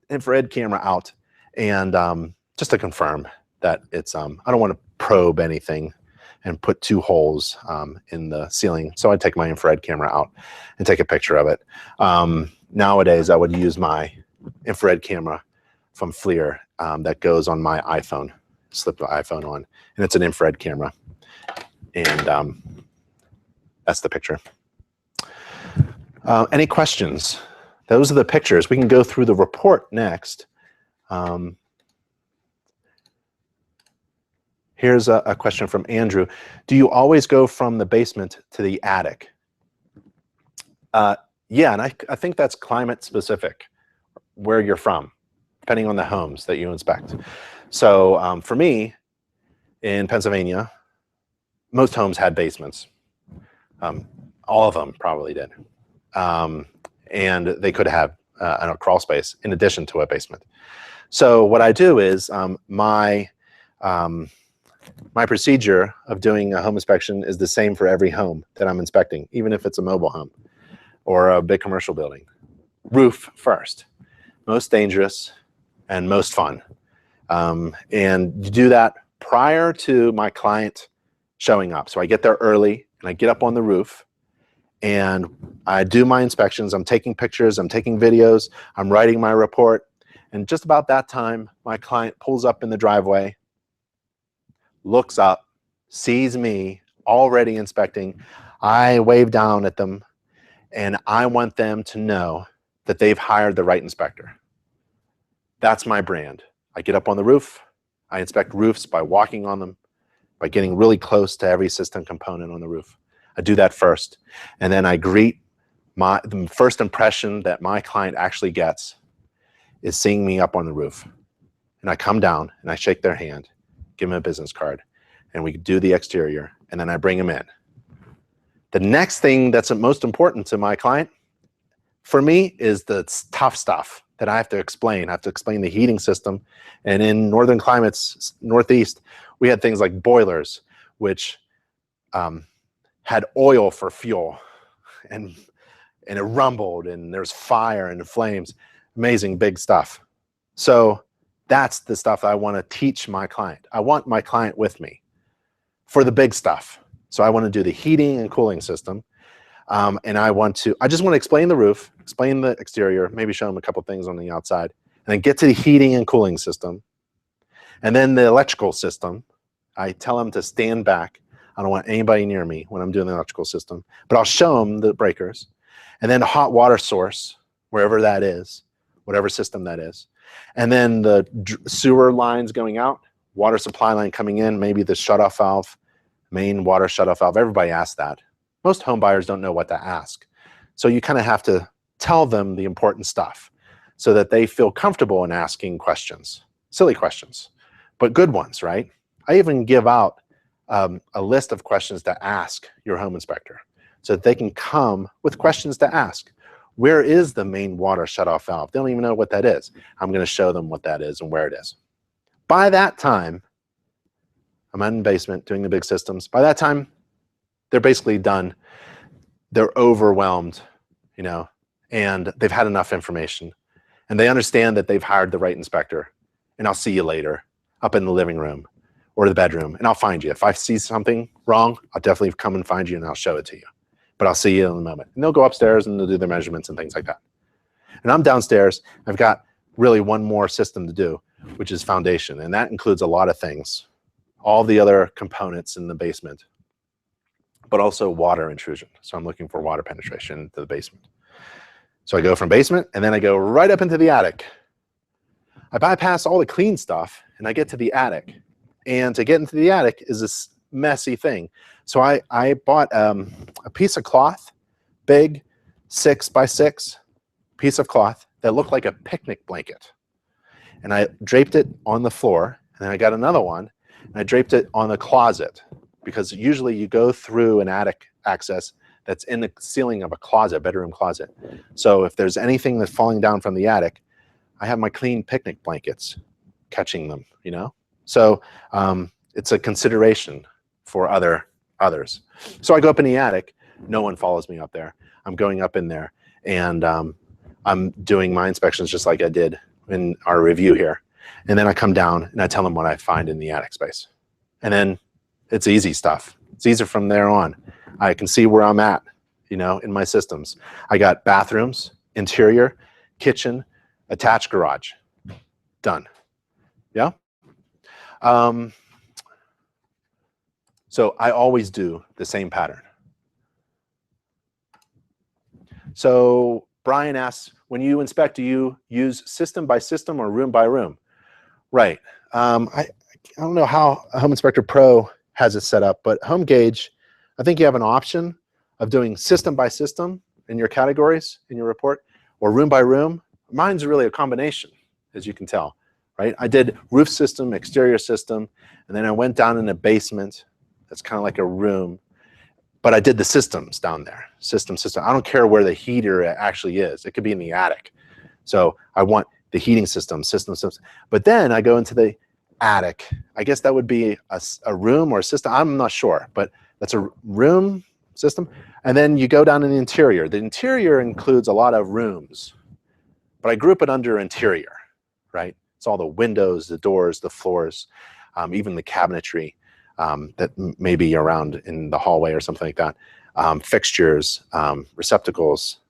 A: infrared camera out and just to confirm that it's, I don't want to probe anything and put 2 holes in the ceiling. So I take my infrared camera out and take a picture of it. Nowadays, I would use my infrared camera from FLIR that goes on my iPhone, slip the iPhone on, and it's an infrared camera. And that's the picture. Any questions? Those are the pictures. We can go through the report next. Here's a question from Andrew. Do you always go from the basement to the attic? Yeah, and I think that's climate specific, where you're from, depending on the homes that you inspect. So for me, in Pennsylvania, most homes had basements. All of them probably did. And they could have a crawl space in addition to a basement. So what I do is my procedure of doing a home inspection is the same for every home that I'm inspecting, even if it's a mobile home or a big commercial building. Roof first, most dangerous and most fun. And you do that prior to my client showing up. So I get there early and I get up on the roof and I do my inspections. I'm taking pictures, I'm taking videos, I'm writing my report. And just about that time, my client pulls up in the driveway, looks up, sees me already inspecting. I wave down at them and I want them to know that they've hired the right inspector. That's my brand. I get up on the roof. I inspect roofs by walking on them, by getting really close to every system component on the roof. I do that first. And then I greet the first impression that my client actually gets is seeing me up on the roof. And I come down and I shake their hand, give them a business card, and we do the exterior, and then I bring them in. The next thing that's most important to my client, for me, is the tough stuff that I have to explain. I have to explain the heating system. And in northern climates, Northeast, we had things like boilers, which had oil for fuel, and it rumbled, and there's fire and flames. Amazing big stuff. So That's the stuff I want to teach my client. I want my client with me for the big stuff. So I want to do the heating and cooling system. And I just want to explain the roof, explain the exterior, maybe show them a couple things on the outside, and then get to the heating and cooling system. And then the electrical system, I tell them to stand back. I don't want anybody near me when I'm doing the electrical system, but I'll show them the breakers. And then the hot water source, wherever that is, whatever system that is. And then the sewer lines going out, water supply line coming in, maybe the shutoff valve, main water shutoff valve. Everybody asks that. Most home buyers don't know what to ask. So you kind of have to tell them the important stuff so that they feel comfortable in asking questions, silly questions, but good ones, right? I even give out a list of questions to ask your home inspector so that they can come with questions to ask. Where is the main water shutoff valve? They don't even know what that is. I'm going to show them what that is and where it is. By that time, I'm in the basement doing the big systems. By that time, they're basically done. They're overwhelmed, you know, and they've had enough information. And they understand that they've hired the right inspector. And I'll see you later up in the living room or the bedroom, and I'll find you. If I see something wrong, I'll definitely come and find you and I'll show it to you. But I'll see you in a moment. And they'll go upstairs and they'll do their measurements and things like that. And I'm downstairs. I've got really one more system to do, which is foundation. And that includes a lot of things, all the other components in the basement, but also water intrusion. So I'm looking for water penetration into the basement. So I go from basement and then I go right up into the attic. I bypass all the clean stuff and I get to the attic. And to get into the attic is this messy thing. So I bought a piece of cloth, big 6x6 piece of cloth that looked like a picnic blanket. And I draped it on the floor. And then I got another one and I draped it on the closet, because usually you go through an attic access that's in the ceiling of a closet, bedroom closet. So if there's anything that's falling down from the attic, I have my clean picnic blankets catching them, you know? So it's a consideration for others. So I go up in the attic. No one follows me up there. I'm going up in there and I'm doing my inspections just like I did in our review here. And then I come down and I tell them what I find in the attic space. And then it's easy stuff. It's easier from there on. I can see where I'm at, you know, in my systems. I got bathrooms, interior, kitchen, attached garage. Done. Yeah? So I always do the same pattern. So Brian asks, when you inspect, do you use system by system or room by room? Right. I don't know how Home Inspector Pro has it set up, but Home Gauge, I think you have an option of doing system by system in your categories in your report, or room by room. Mine's really a combination, as you can tell, right? I did roof system, exterior system, and then I went down in a basement. That's kind of like a room, but I did the systems down there, system. I don't care where the heater actually is. It could be in the attic. So I want the heating system. But then I go into the attic. I guess that would be a room or a system. I'm not sure, but that's a room system. And then you go down in the interior. The interior includes a lot of rooms, but I group it under interior, right? It's all the windows, the doors, the floors, even the cabinetry that may be around in the hallway or something like that. Fixtures, receptacles,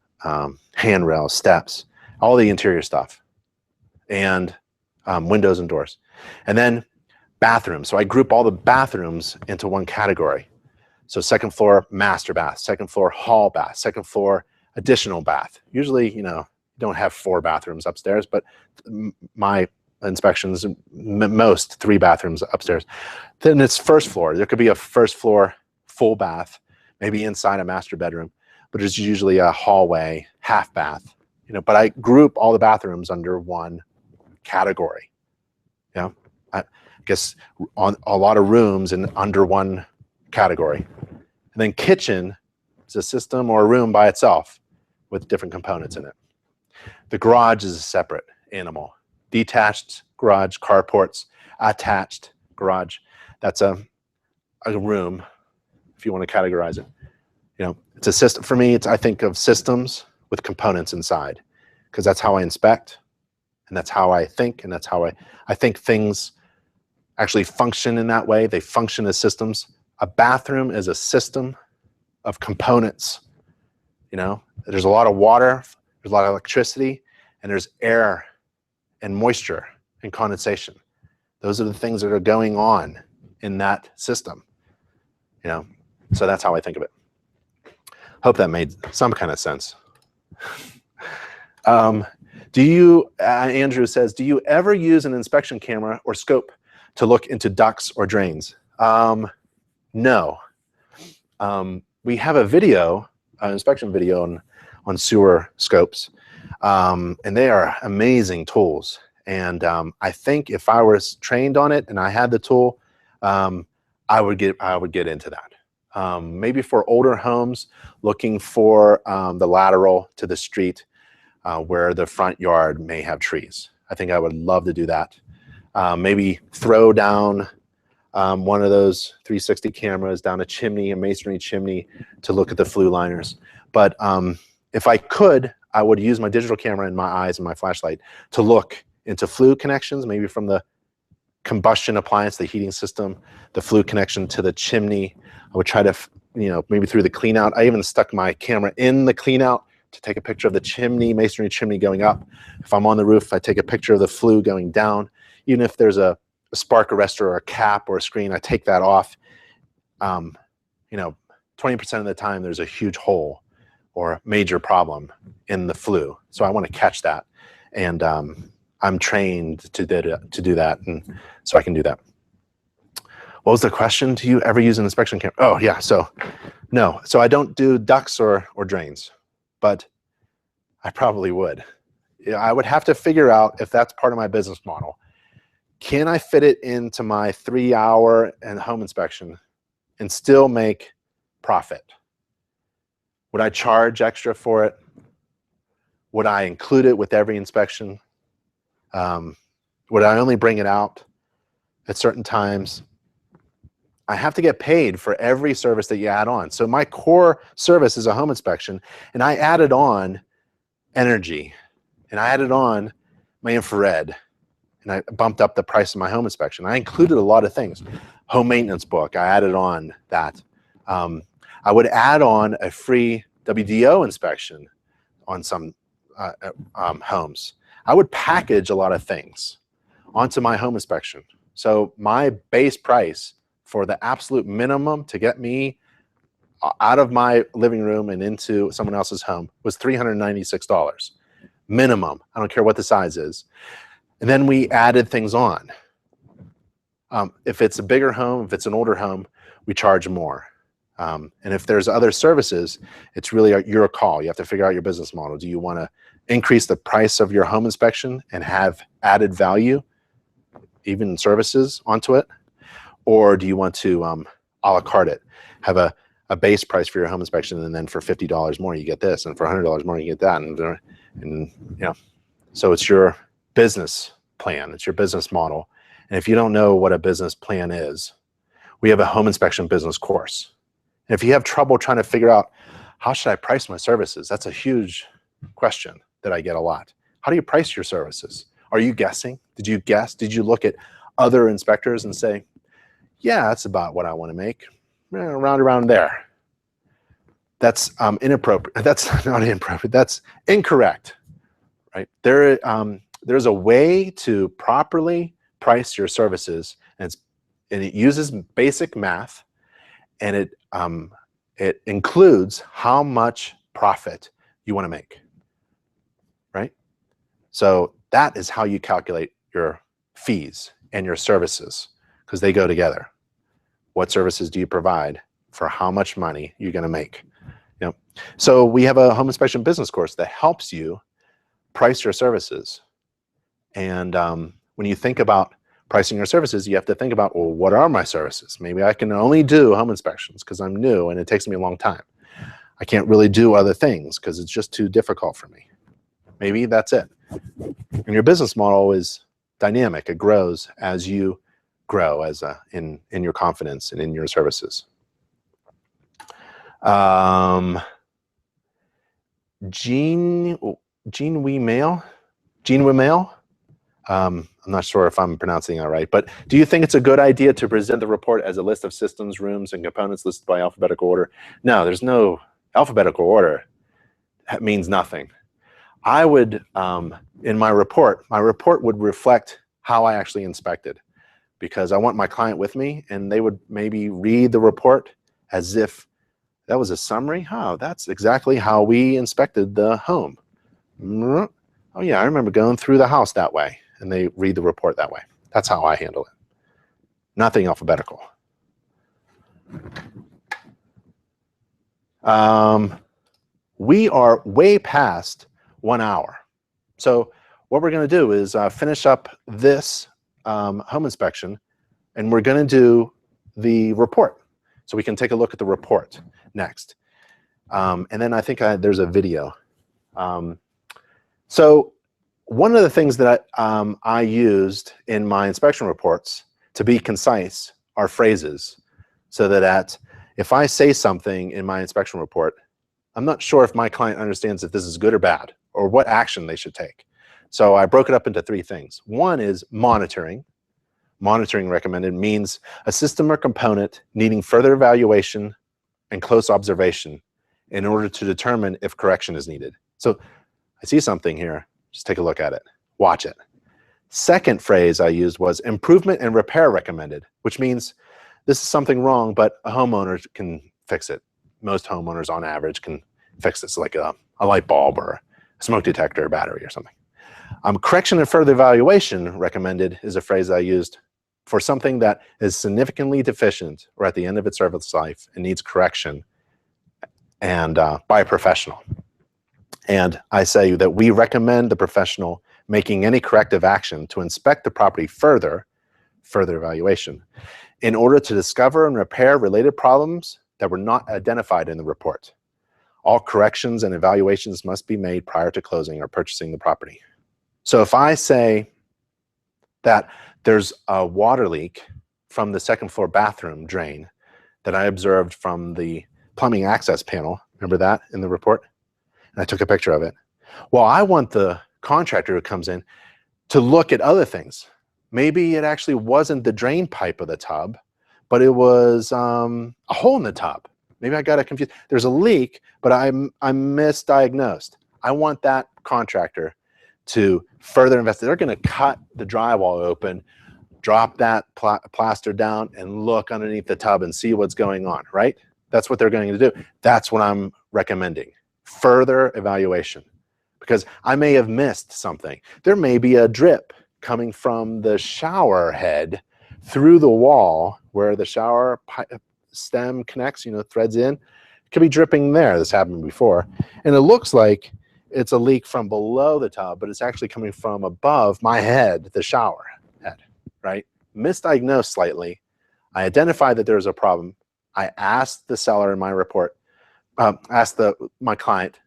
A: handrails, steps, all the interior stuff, and windows and doors. And then bathrooms. So I group all the bathrooms into one category. So second floor, master bath, second floor, hall bath, second floor, additional bath. Usually, you know, you don't have 4 bathrooms upstairs, but my inspections, most 3 bathrooms upstairs. Then it's first floor. There could be a first floor full bath, maybe inside a master bedroom, but it's usually a hallway, half bath, you know, but I group all the bathrooms under one category. Yeah, I guess on a lot of rooms and under one category. And then kitchen is a system or a room by itself with different components in it. The garage is a separate animal. Detached garage, carports, attached garage. That's a room, if you want to categorize it. You know, it's a system. For me, I think of systems with components inside, because that's how I inspect. And that's how I think, and that's how I think things actually function in that way. They function as systems. A bathroom is a system of components. You know, there's a lot of water, there's a lot of electricity, and there's air and moisture and condensation. Those are the things that are going on in that system. You know, so that's how I think of it. Hope that made some kind of sense. Do you, Andrew says, do you ever use an inspection camera or scope to look into ducts or drains? No. We have a video, an inspection video on sewer scopes, and they are amazing tools. And I think if I was trained on it and I had the tool, I would get into that. Maybe for older homes, looking for the lateral to the street where the front yard may have trees. I think I would love to do that. Maybe throw down one of those 360 cameras down a chimney, a masonry chimney, to look at the flue liners. But if I could, I would use my digital camera and my eyes and my flashlight to look into flue connections, maybe from the combustion appliance, the heating system, the flue connection to the chimney. I would try to, you know, maybe through the clean out. I even stuck my camera in the clean out to take a picture of the chimney, masonry chimney going up. If I'm on the roof, I take a picture of the flue going down. Even if there's a spark arrestor or a cap or a screen, I take that off. You know, 20% of the time there's a huge hole or a major problem in the flue. So I want to catch that. And I'm trained to do that, and so I can do that. What was the question? Do you ever use an inspection camera? Oh yeah, so no. So I don't do ducts or drains, but I probably would. I would have to figure out if that's part of my business model. Can I fit it into my 3-hour and home inspection and still make profit? Would I charge extra for it? Would I include it with every inspection? Would I only bring it out at certain times? I have to get paid for every service that you add on. So my core service is a home inspection, and I added on energy, and I added on my infrared, and I bumped up the price of my home inspection. I included a lot of things. Home maintenance book, I added on that. I would add on a free WDO inspection on some homes. I would package a lot of things onto my home inspection. So my base price for the absolute minimum to get me out of my living room and into someone else's home was $396 minimum. I don't care what the size is. And then we added things on. If it's a bigger home, if it's an older home, we charge more. And if there's other services, it's really your call. You have to figure out your business model. Do you want to increase the price of your home inspection and have added value, even services onto it? Or do you want to a la carte it, have a base price for your home inspection, and then for $50 more you get this, and for $100 more you get that, and you know, so it's your business plan, it's your business model. And if you don't know what a business plan is, we have a home inspection business course. And if you have trouble trying to figure out how should I price my services, that's a huge question that I get a lot. How do you price your services? Are you guessing? Did you guess? Did you look at other inspectors and say, yeah, that's about what I want to make, around there? That's inappropriate. That's not inappropriate. That's incorrect, right? There's a way to properly price your services, and it uses basic math, and it includes how much profit you want to make, right? So that is how you calculate your fees and your services, because they go together. What services do you provide for how much money you're going to make? You know, so we have a home inspection business course that helps you price your services. And when you think about pricing your services, you have to think about, well, what are my services? Maybe I can only do home inspections because I'm new and it takes me a long time. I can't really do other things because it's just too difficult for me. Maybe that's it. And your business model is dynamic. It grows as you grow in your confidence and in your services. Jean Wemail I'm not sure if I'm pronouncing that right, but do you think it's a good idea to present the report as a list of systems, rooms, and components listed by alphabetical order? No, there's no alphabetical order. That means nothing. I would, in my report would reflect how I actually inspected, because I want my client with me, and they would maybe read the report as if that was a summary. Oh, that's exactly how we inspected the home. Oh yeah, I remember going through the house that way, and they read the report that way. That's how I handle it. Nothing alphabetical. We are way past 1 hour. So what we're going to do is finish up this home inspection, and we're going to do the report. So we can take a look at the report next. And then I think there's a video. So one of the things that I used in my inspection reports to be concise are phrases, so that if I say something in my inspection report, I'm not sure if my client understands if this is good or bad, or what action they should take. So I broke it up into 3 things. One is monitoring. Monitoring recommended means a system or component needing further evaluation and close observation in order to determine if correction is needed. So I see something here, just take a look at it, watch it. Second phrase I used was improvement and repair recommended, which means this is something wrong, but a homeowner can fix it. Most homeowners on average can fix this, like a light bulb or a smoke detector or battery or something. Correction and further evaluation recommended is a phrase I used for something that is significantly deficient or at the end of its service life and needs correction, and by a professional. And I say that we recommend the professional making any corrective action to inspect the property further evaluation, in order to discover and repair related problems that were not identified in the report. All corrections and evaluations must be made prior to closing or purchasing the property. So if I say that there's a water leak from the second floor bathroom drain that I observed from the plumbing access panel, remember that in the report? And I took a picture of it. Well, I want the contractor who comes in to look at other things. Maybe it actually wasn't the drain pipe of the tub, but it was a hole in the tub. Maybe I got it confused. There's a leak, but I'm misdiagnosed. I want that contractor to further investigate. They're going to cut the drywall open, drop that plaster down, and look underneath the tub and see what's going on, right? That's what they're going to do. That's what I'm recommending. Further evaluation, because I may have missed something. There may be a drip coming from the shower head through the wall where the shower stem connects, threads in. It could be dripping there. This happened before. And it looks like it's a leak from below the tub, but it's actually coming from above my head, the shower head, right? Misdiagnosed slightly. I identified that there was a problem. I asked the seller in my report, my client,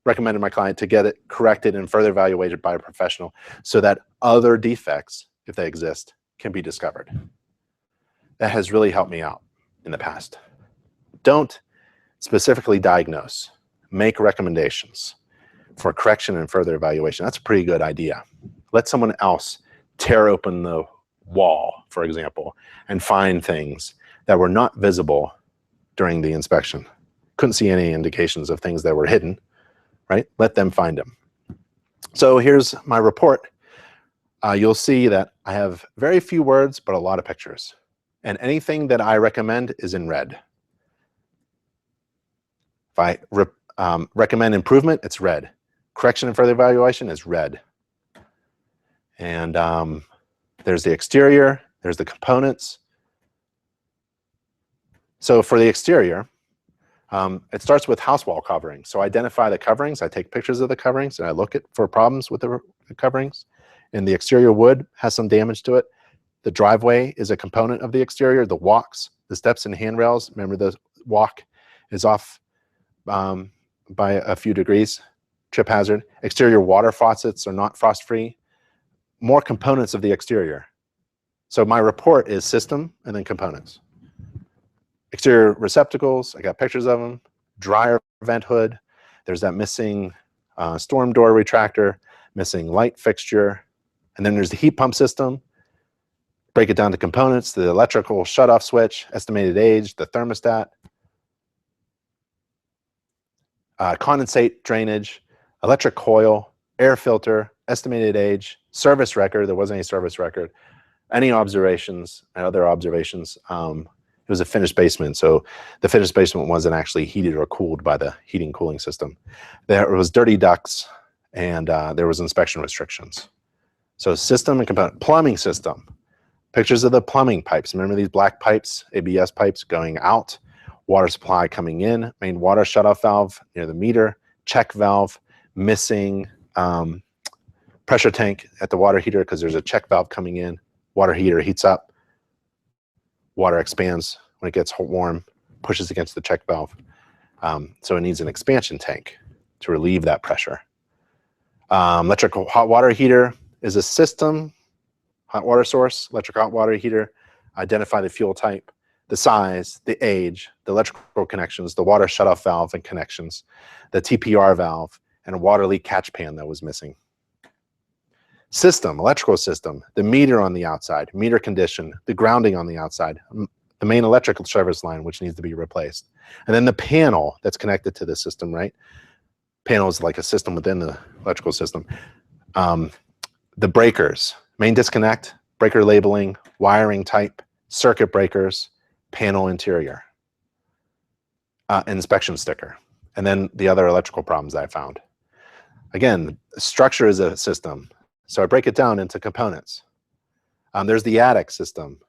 A: recommended my client to get it corrected and further evaluated by a professional so that other defects, if they exist, can be discovered. That has really helped me out in the past. Don't specifically diagnose. Make recommendations for correction and further evaluation. That's a pretty good idea. Let someone else tear open the wall, for example, and find things that were not visible during the inspection. Couldn't see any indications of things that were hidden, right? Let them find them. So here's my report. You'll see that I have very few words, but a lot of pictures. And anything that I recommend is in red. If I recommend improvement, it's red. Correction and further evaluation is red. And there's the exterior, there's the components. So for the exterior, it starts with house wall covering. So I identify the coverings, I take pictures of the coverings, and I look for problems with the coverings. And the exterior wood has some damage to it. The driveway is a component of the exterior. The walks, the steps and handrails, remember the walk is off by a few degrees, trip hazard. Exterior water faucets are not frost-free. More components of the exterior. So my report is system and then components. Exterior receptacles, I got pictures of them. Dryer vent hood. There's that missing storm door retractor, missing light fixture, And then there's the heat pump system. Break it down to components, the electrical shutoff switch, estimated age, the thermostat, condensate drainage, electric coil, air filter, estimated age, service record. There wasn't any service record. Any observations, other observations. It was a finished basement, so the finished basement wasn't actually heated or cooled by the heating cooling system. There was dirty ducts, and there was inspection restrictions. So system and component. Plumbing system. Pictures of the plumbing pipes. Remember these black pipes, ABS pipes going out, water supply coming in, main water shutoff valve near the meter, check valve, missing pressure tank at the water heater because there's a check valve coming in. Water heater heats up, water expands when it gets warm, pushes against the check valve. So it needs an expansion tank to relieve that pressure. Electrical hot water heater is a system, hot water source, electric hot water heater, identify the fuel type, the size, the age, the electrical connections, the water shutoff valve and connections, the TPR valve, and a water leak catch pan that was missing. System, electrical system, the meter on the outside, meter condition, the grounding on the outside, the main electrical service line, which needs to be replaced. And then the panel that's connected to the system, right? Panel is like a system within the electrical system. The breakers, main disconnect, breaker labeling, wiring type, circuit breakers, panel interior, inspection sticker, and then the other electrical problems I found. Again, structure is a system. So I break it down into components. There's the attic system,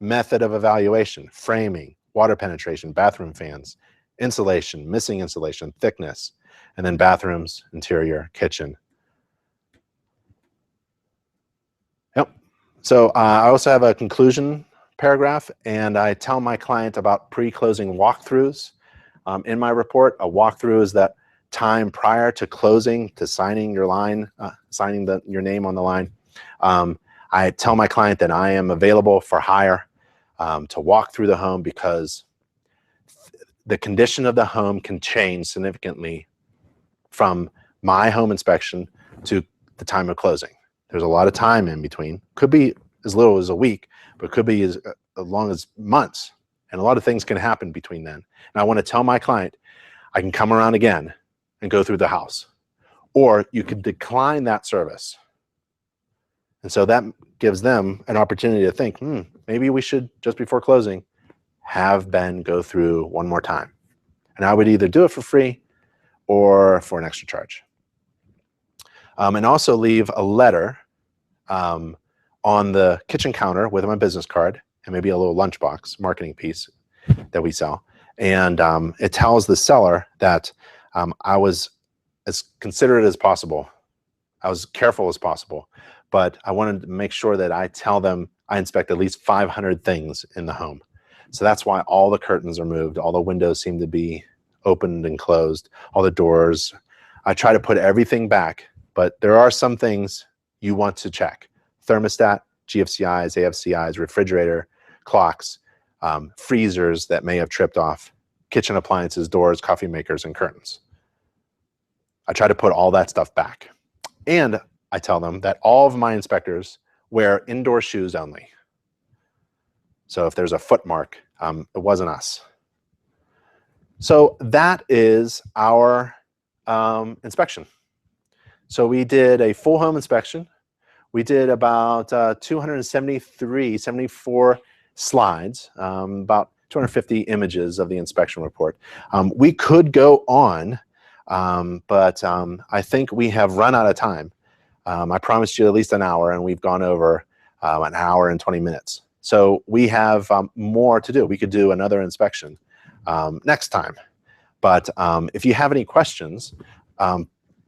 A: method of evaluation, framing, water penetration, bathroom fans, insulation, missing insulation, thickness, and then bathrooms, interior, kitchen. Yep. So I also have a conclusion paragraph, and I tell my client about pre-closing walkthroughs. In my report, a walkthrough is that time prior to closing, to signing your line, signing your name on the line. I tell my client that I am available for hire to walk through the home because the condition of the home can change significantly from my home inspection to the time of closing. There's a lot of time in between. Could be as little as a week, but could be as long as months. And a lot of things can happen between then. And I want to tell my client, I can come around again and go through the house. Or you could decline that service. And so that gives them an opportunity to think, maybe we should, just before closing, have Ben go through one more time. And I would either do it for free or for an extra charge. And also leave a letter on the kitchen counter with my business card and maybe a little lunchbox marketing piece that we sell. And it tells the seller that I was as considerate as possible. I was careful as possible, but I wanted to make sure that I tell them I inspect at least 500 things in the home. So that's why all the curtains are moved. All the windows seem to be opened and closed. All the doors. I try to put everything back, but there are some things you want to check. Thermostat, GFCIs, AFCIs, refrigerator, clocks, freezers that may have tripped off, kitchen appliances, doors, coffee makers, and curtains. I try to put all that stuff back. And I tell them that all of my inspectors wear indoor shoes only. So if there's a foot mark, it wasn't us. So that is our inspection. So we did a full home inspection. We did about 74 slides, about 250 images of the inspection report. We could go on, but I think we have run out of time. I promised you at least an hour, and we've gone over an hour and 20 minutes. So we have more to do. We could do another inspection next time. But if you have any questions,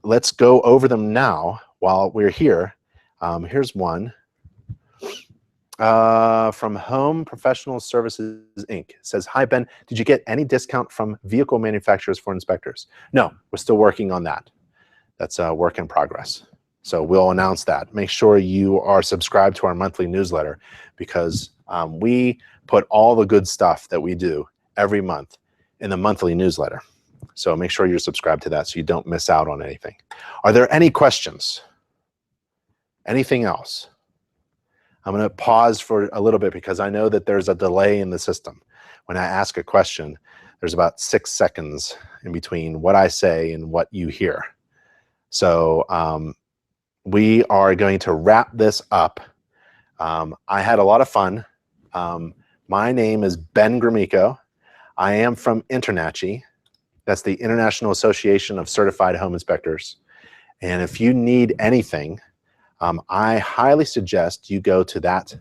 A: let's go over them now while we're here. Here's one from Home Professional Services, Inc. It says, hi, Ben, did you get any discount from vehicle manufacturers for inspectors? No, we're still working on that. That's a work in progress. So we'll announce that. Make sure you are subscribed to our monthly newsletter because we put all the good stuff that we do every month in the monthly newsletter. So make sure you're subscribed to that so you don't miss out on anything. Are there any questions? Anything else? I'm going to pause for a little bit because I know that there's a delay in the system. When I ask a question, there's about 6 seconds in between what I say and what you hear. So we are going to wrap this up. I had a lot of fun. My name is Ben Gromyko. I am from INTERNACHI. That's the International Association of Certified Home Inspectors. And if you need anything, I highly suggest you go to that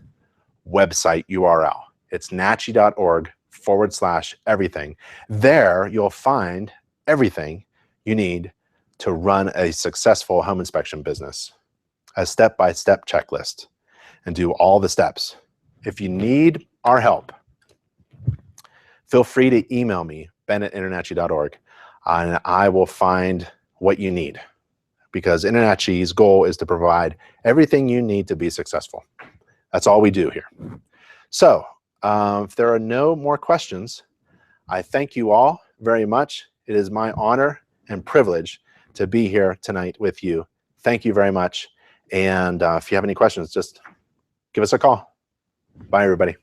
A: website URL. It's nachi.org/everything. There you'll find everything you need to run a successful home inspection business, a step-by-step checklist, and do all the steps. If you need our help, feel free to email me, ben@internachi.org, and I will find what you need, because INTERNACHI's goal is to provide everything you need to be successful. That's all we do here. So if there are no more questions, I thank you all very much. It is my honor and privilege to be here tonight with you. Thank you very much. And if you have any questions, just give us a call. Bye, everybody.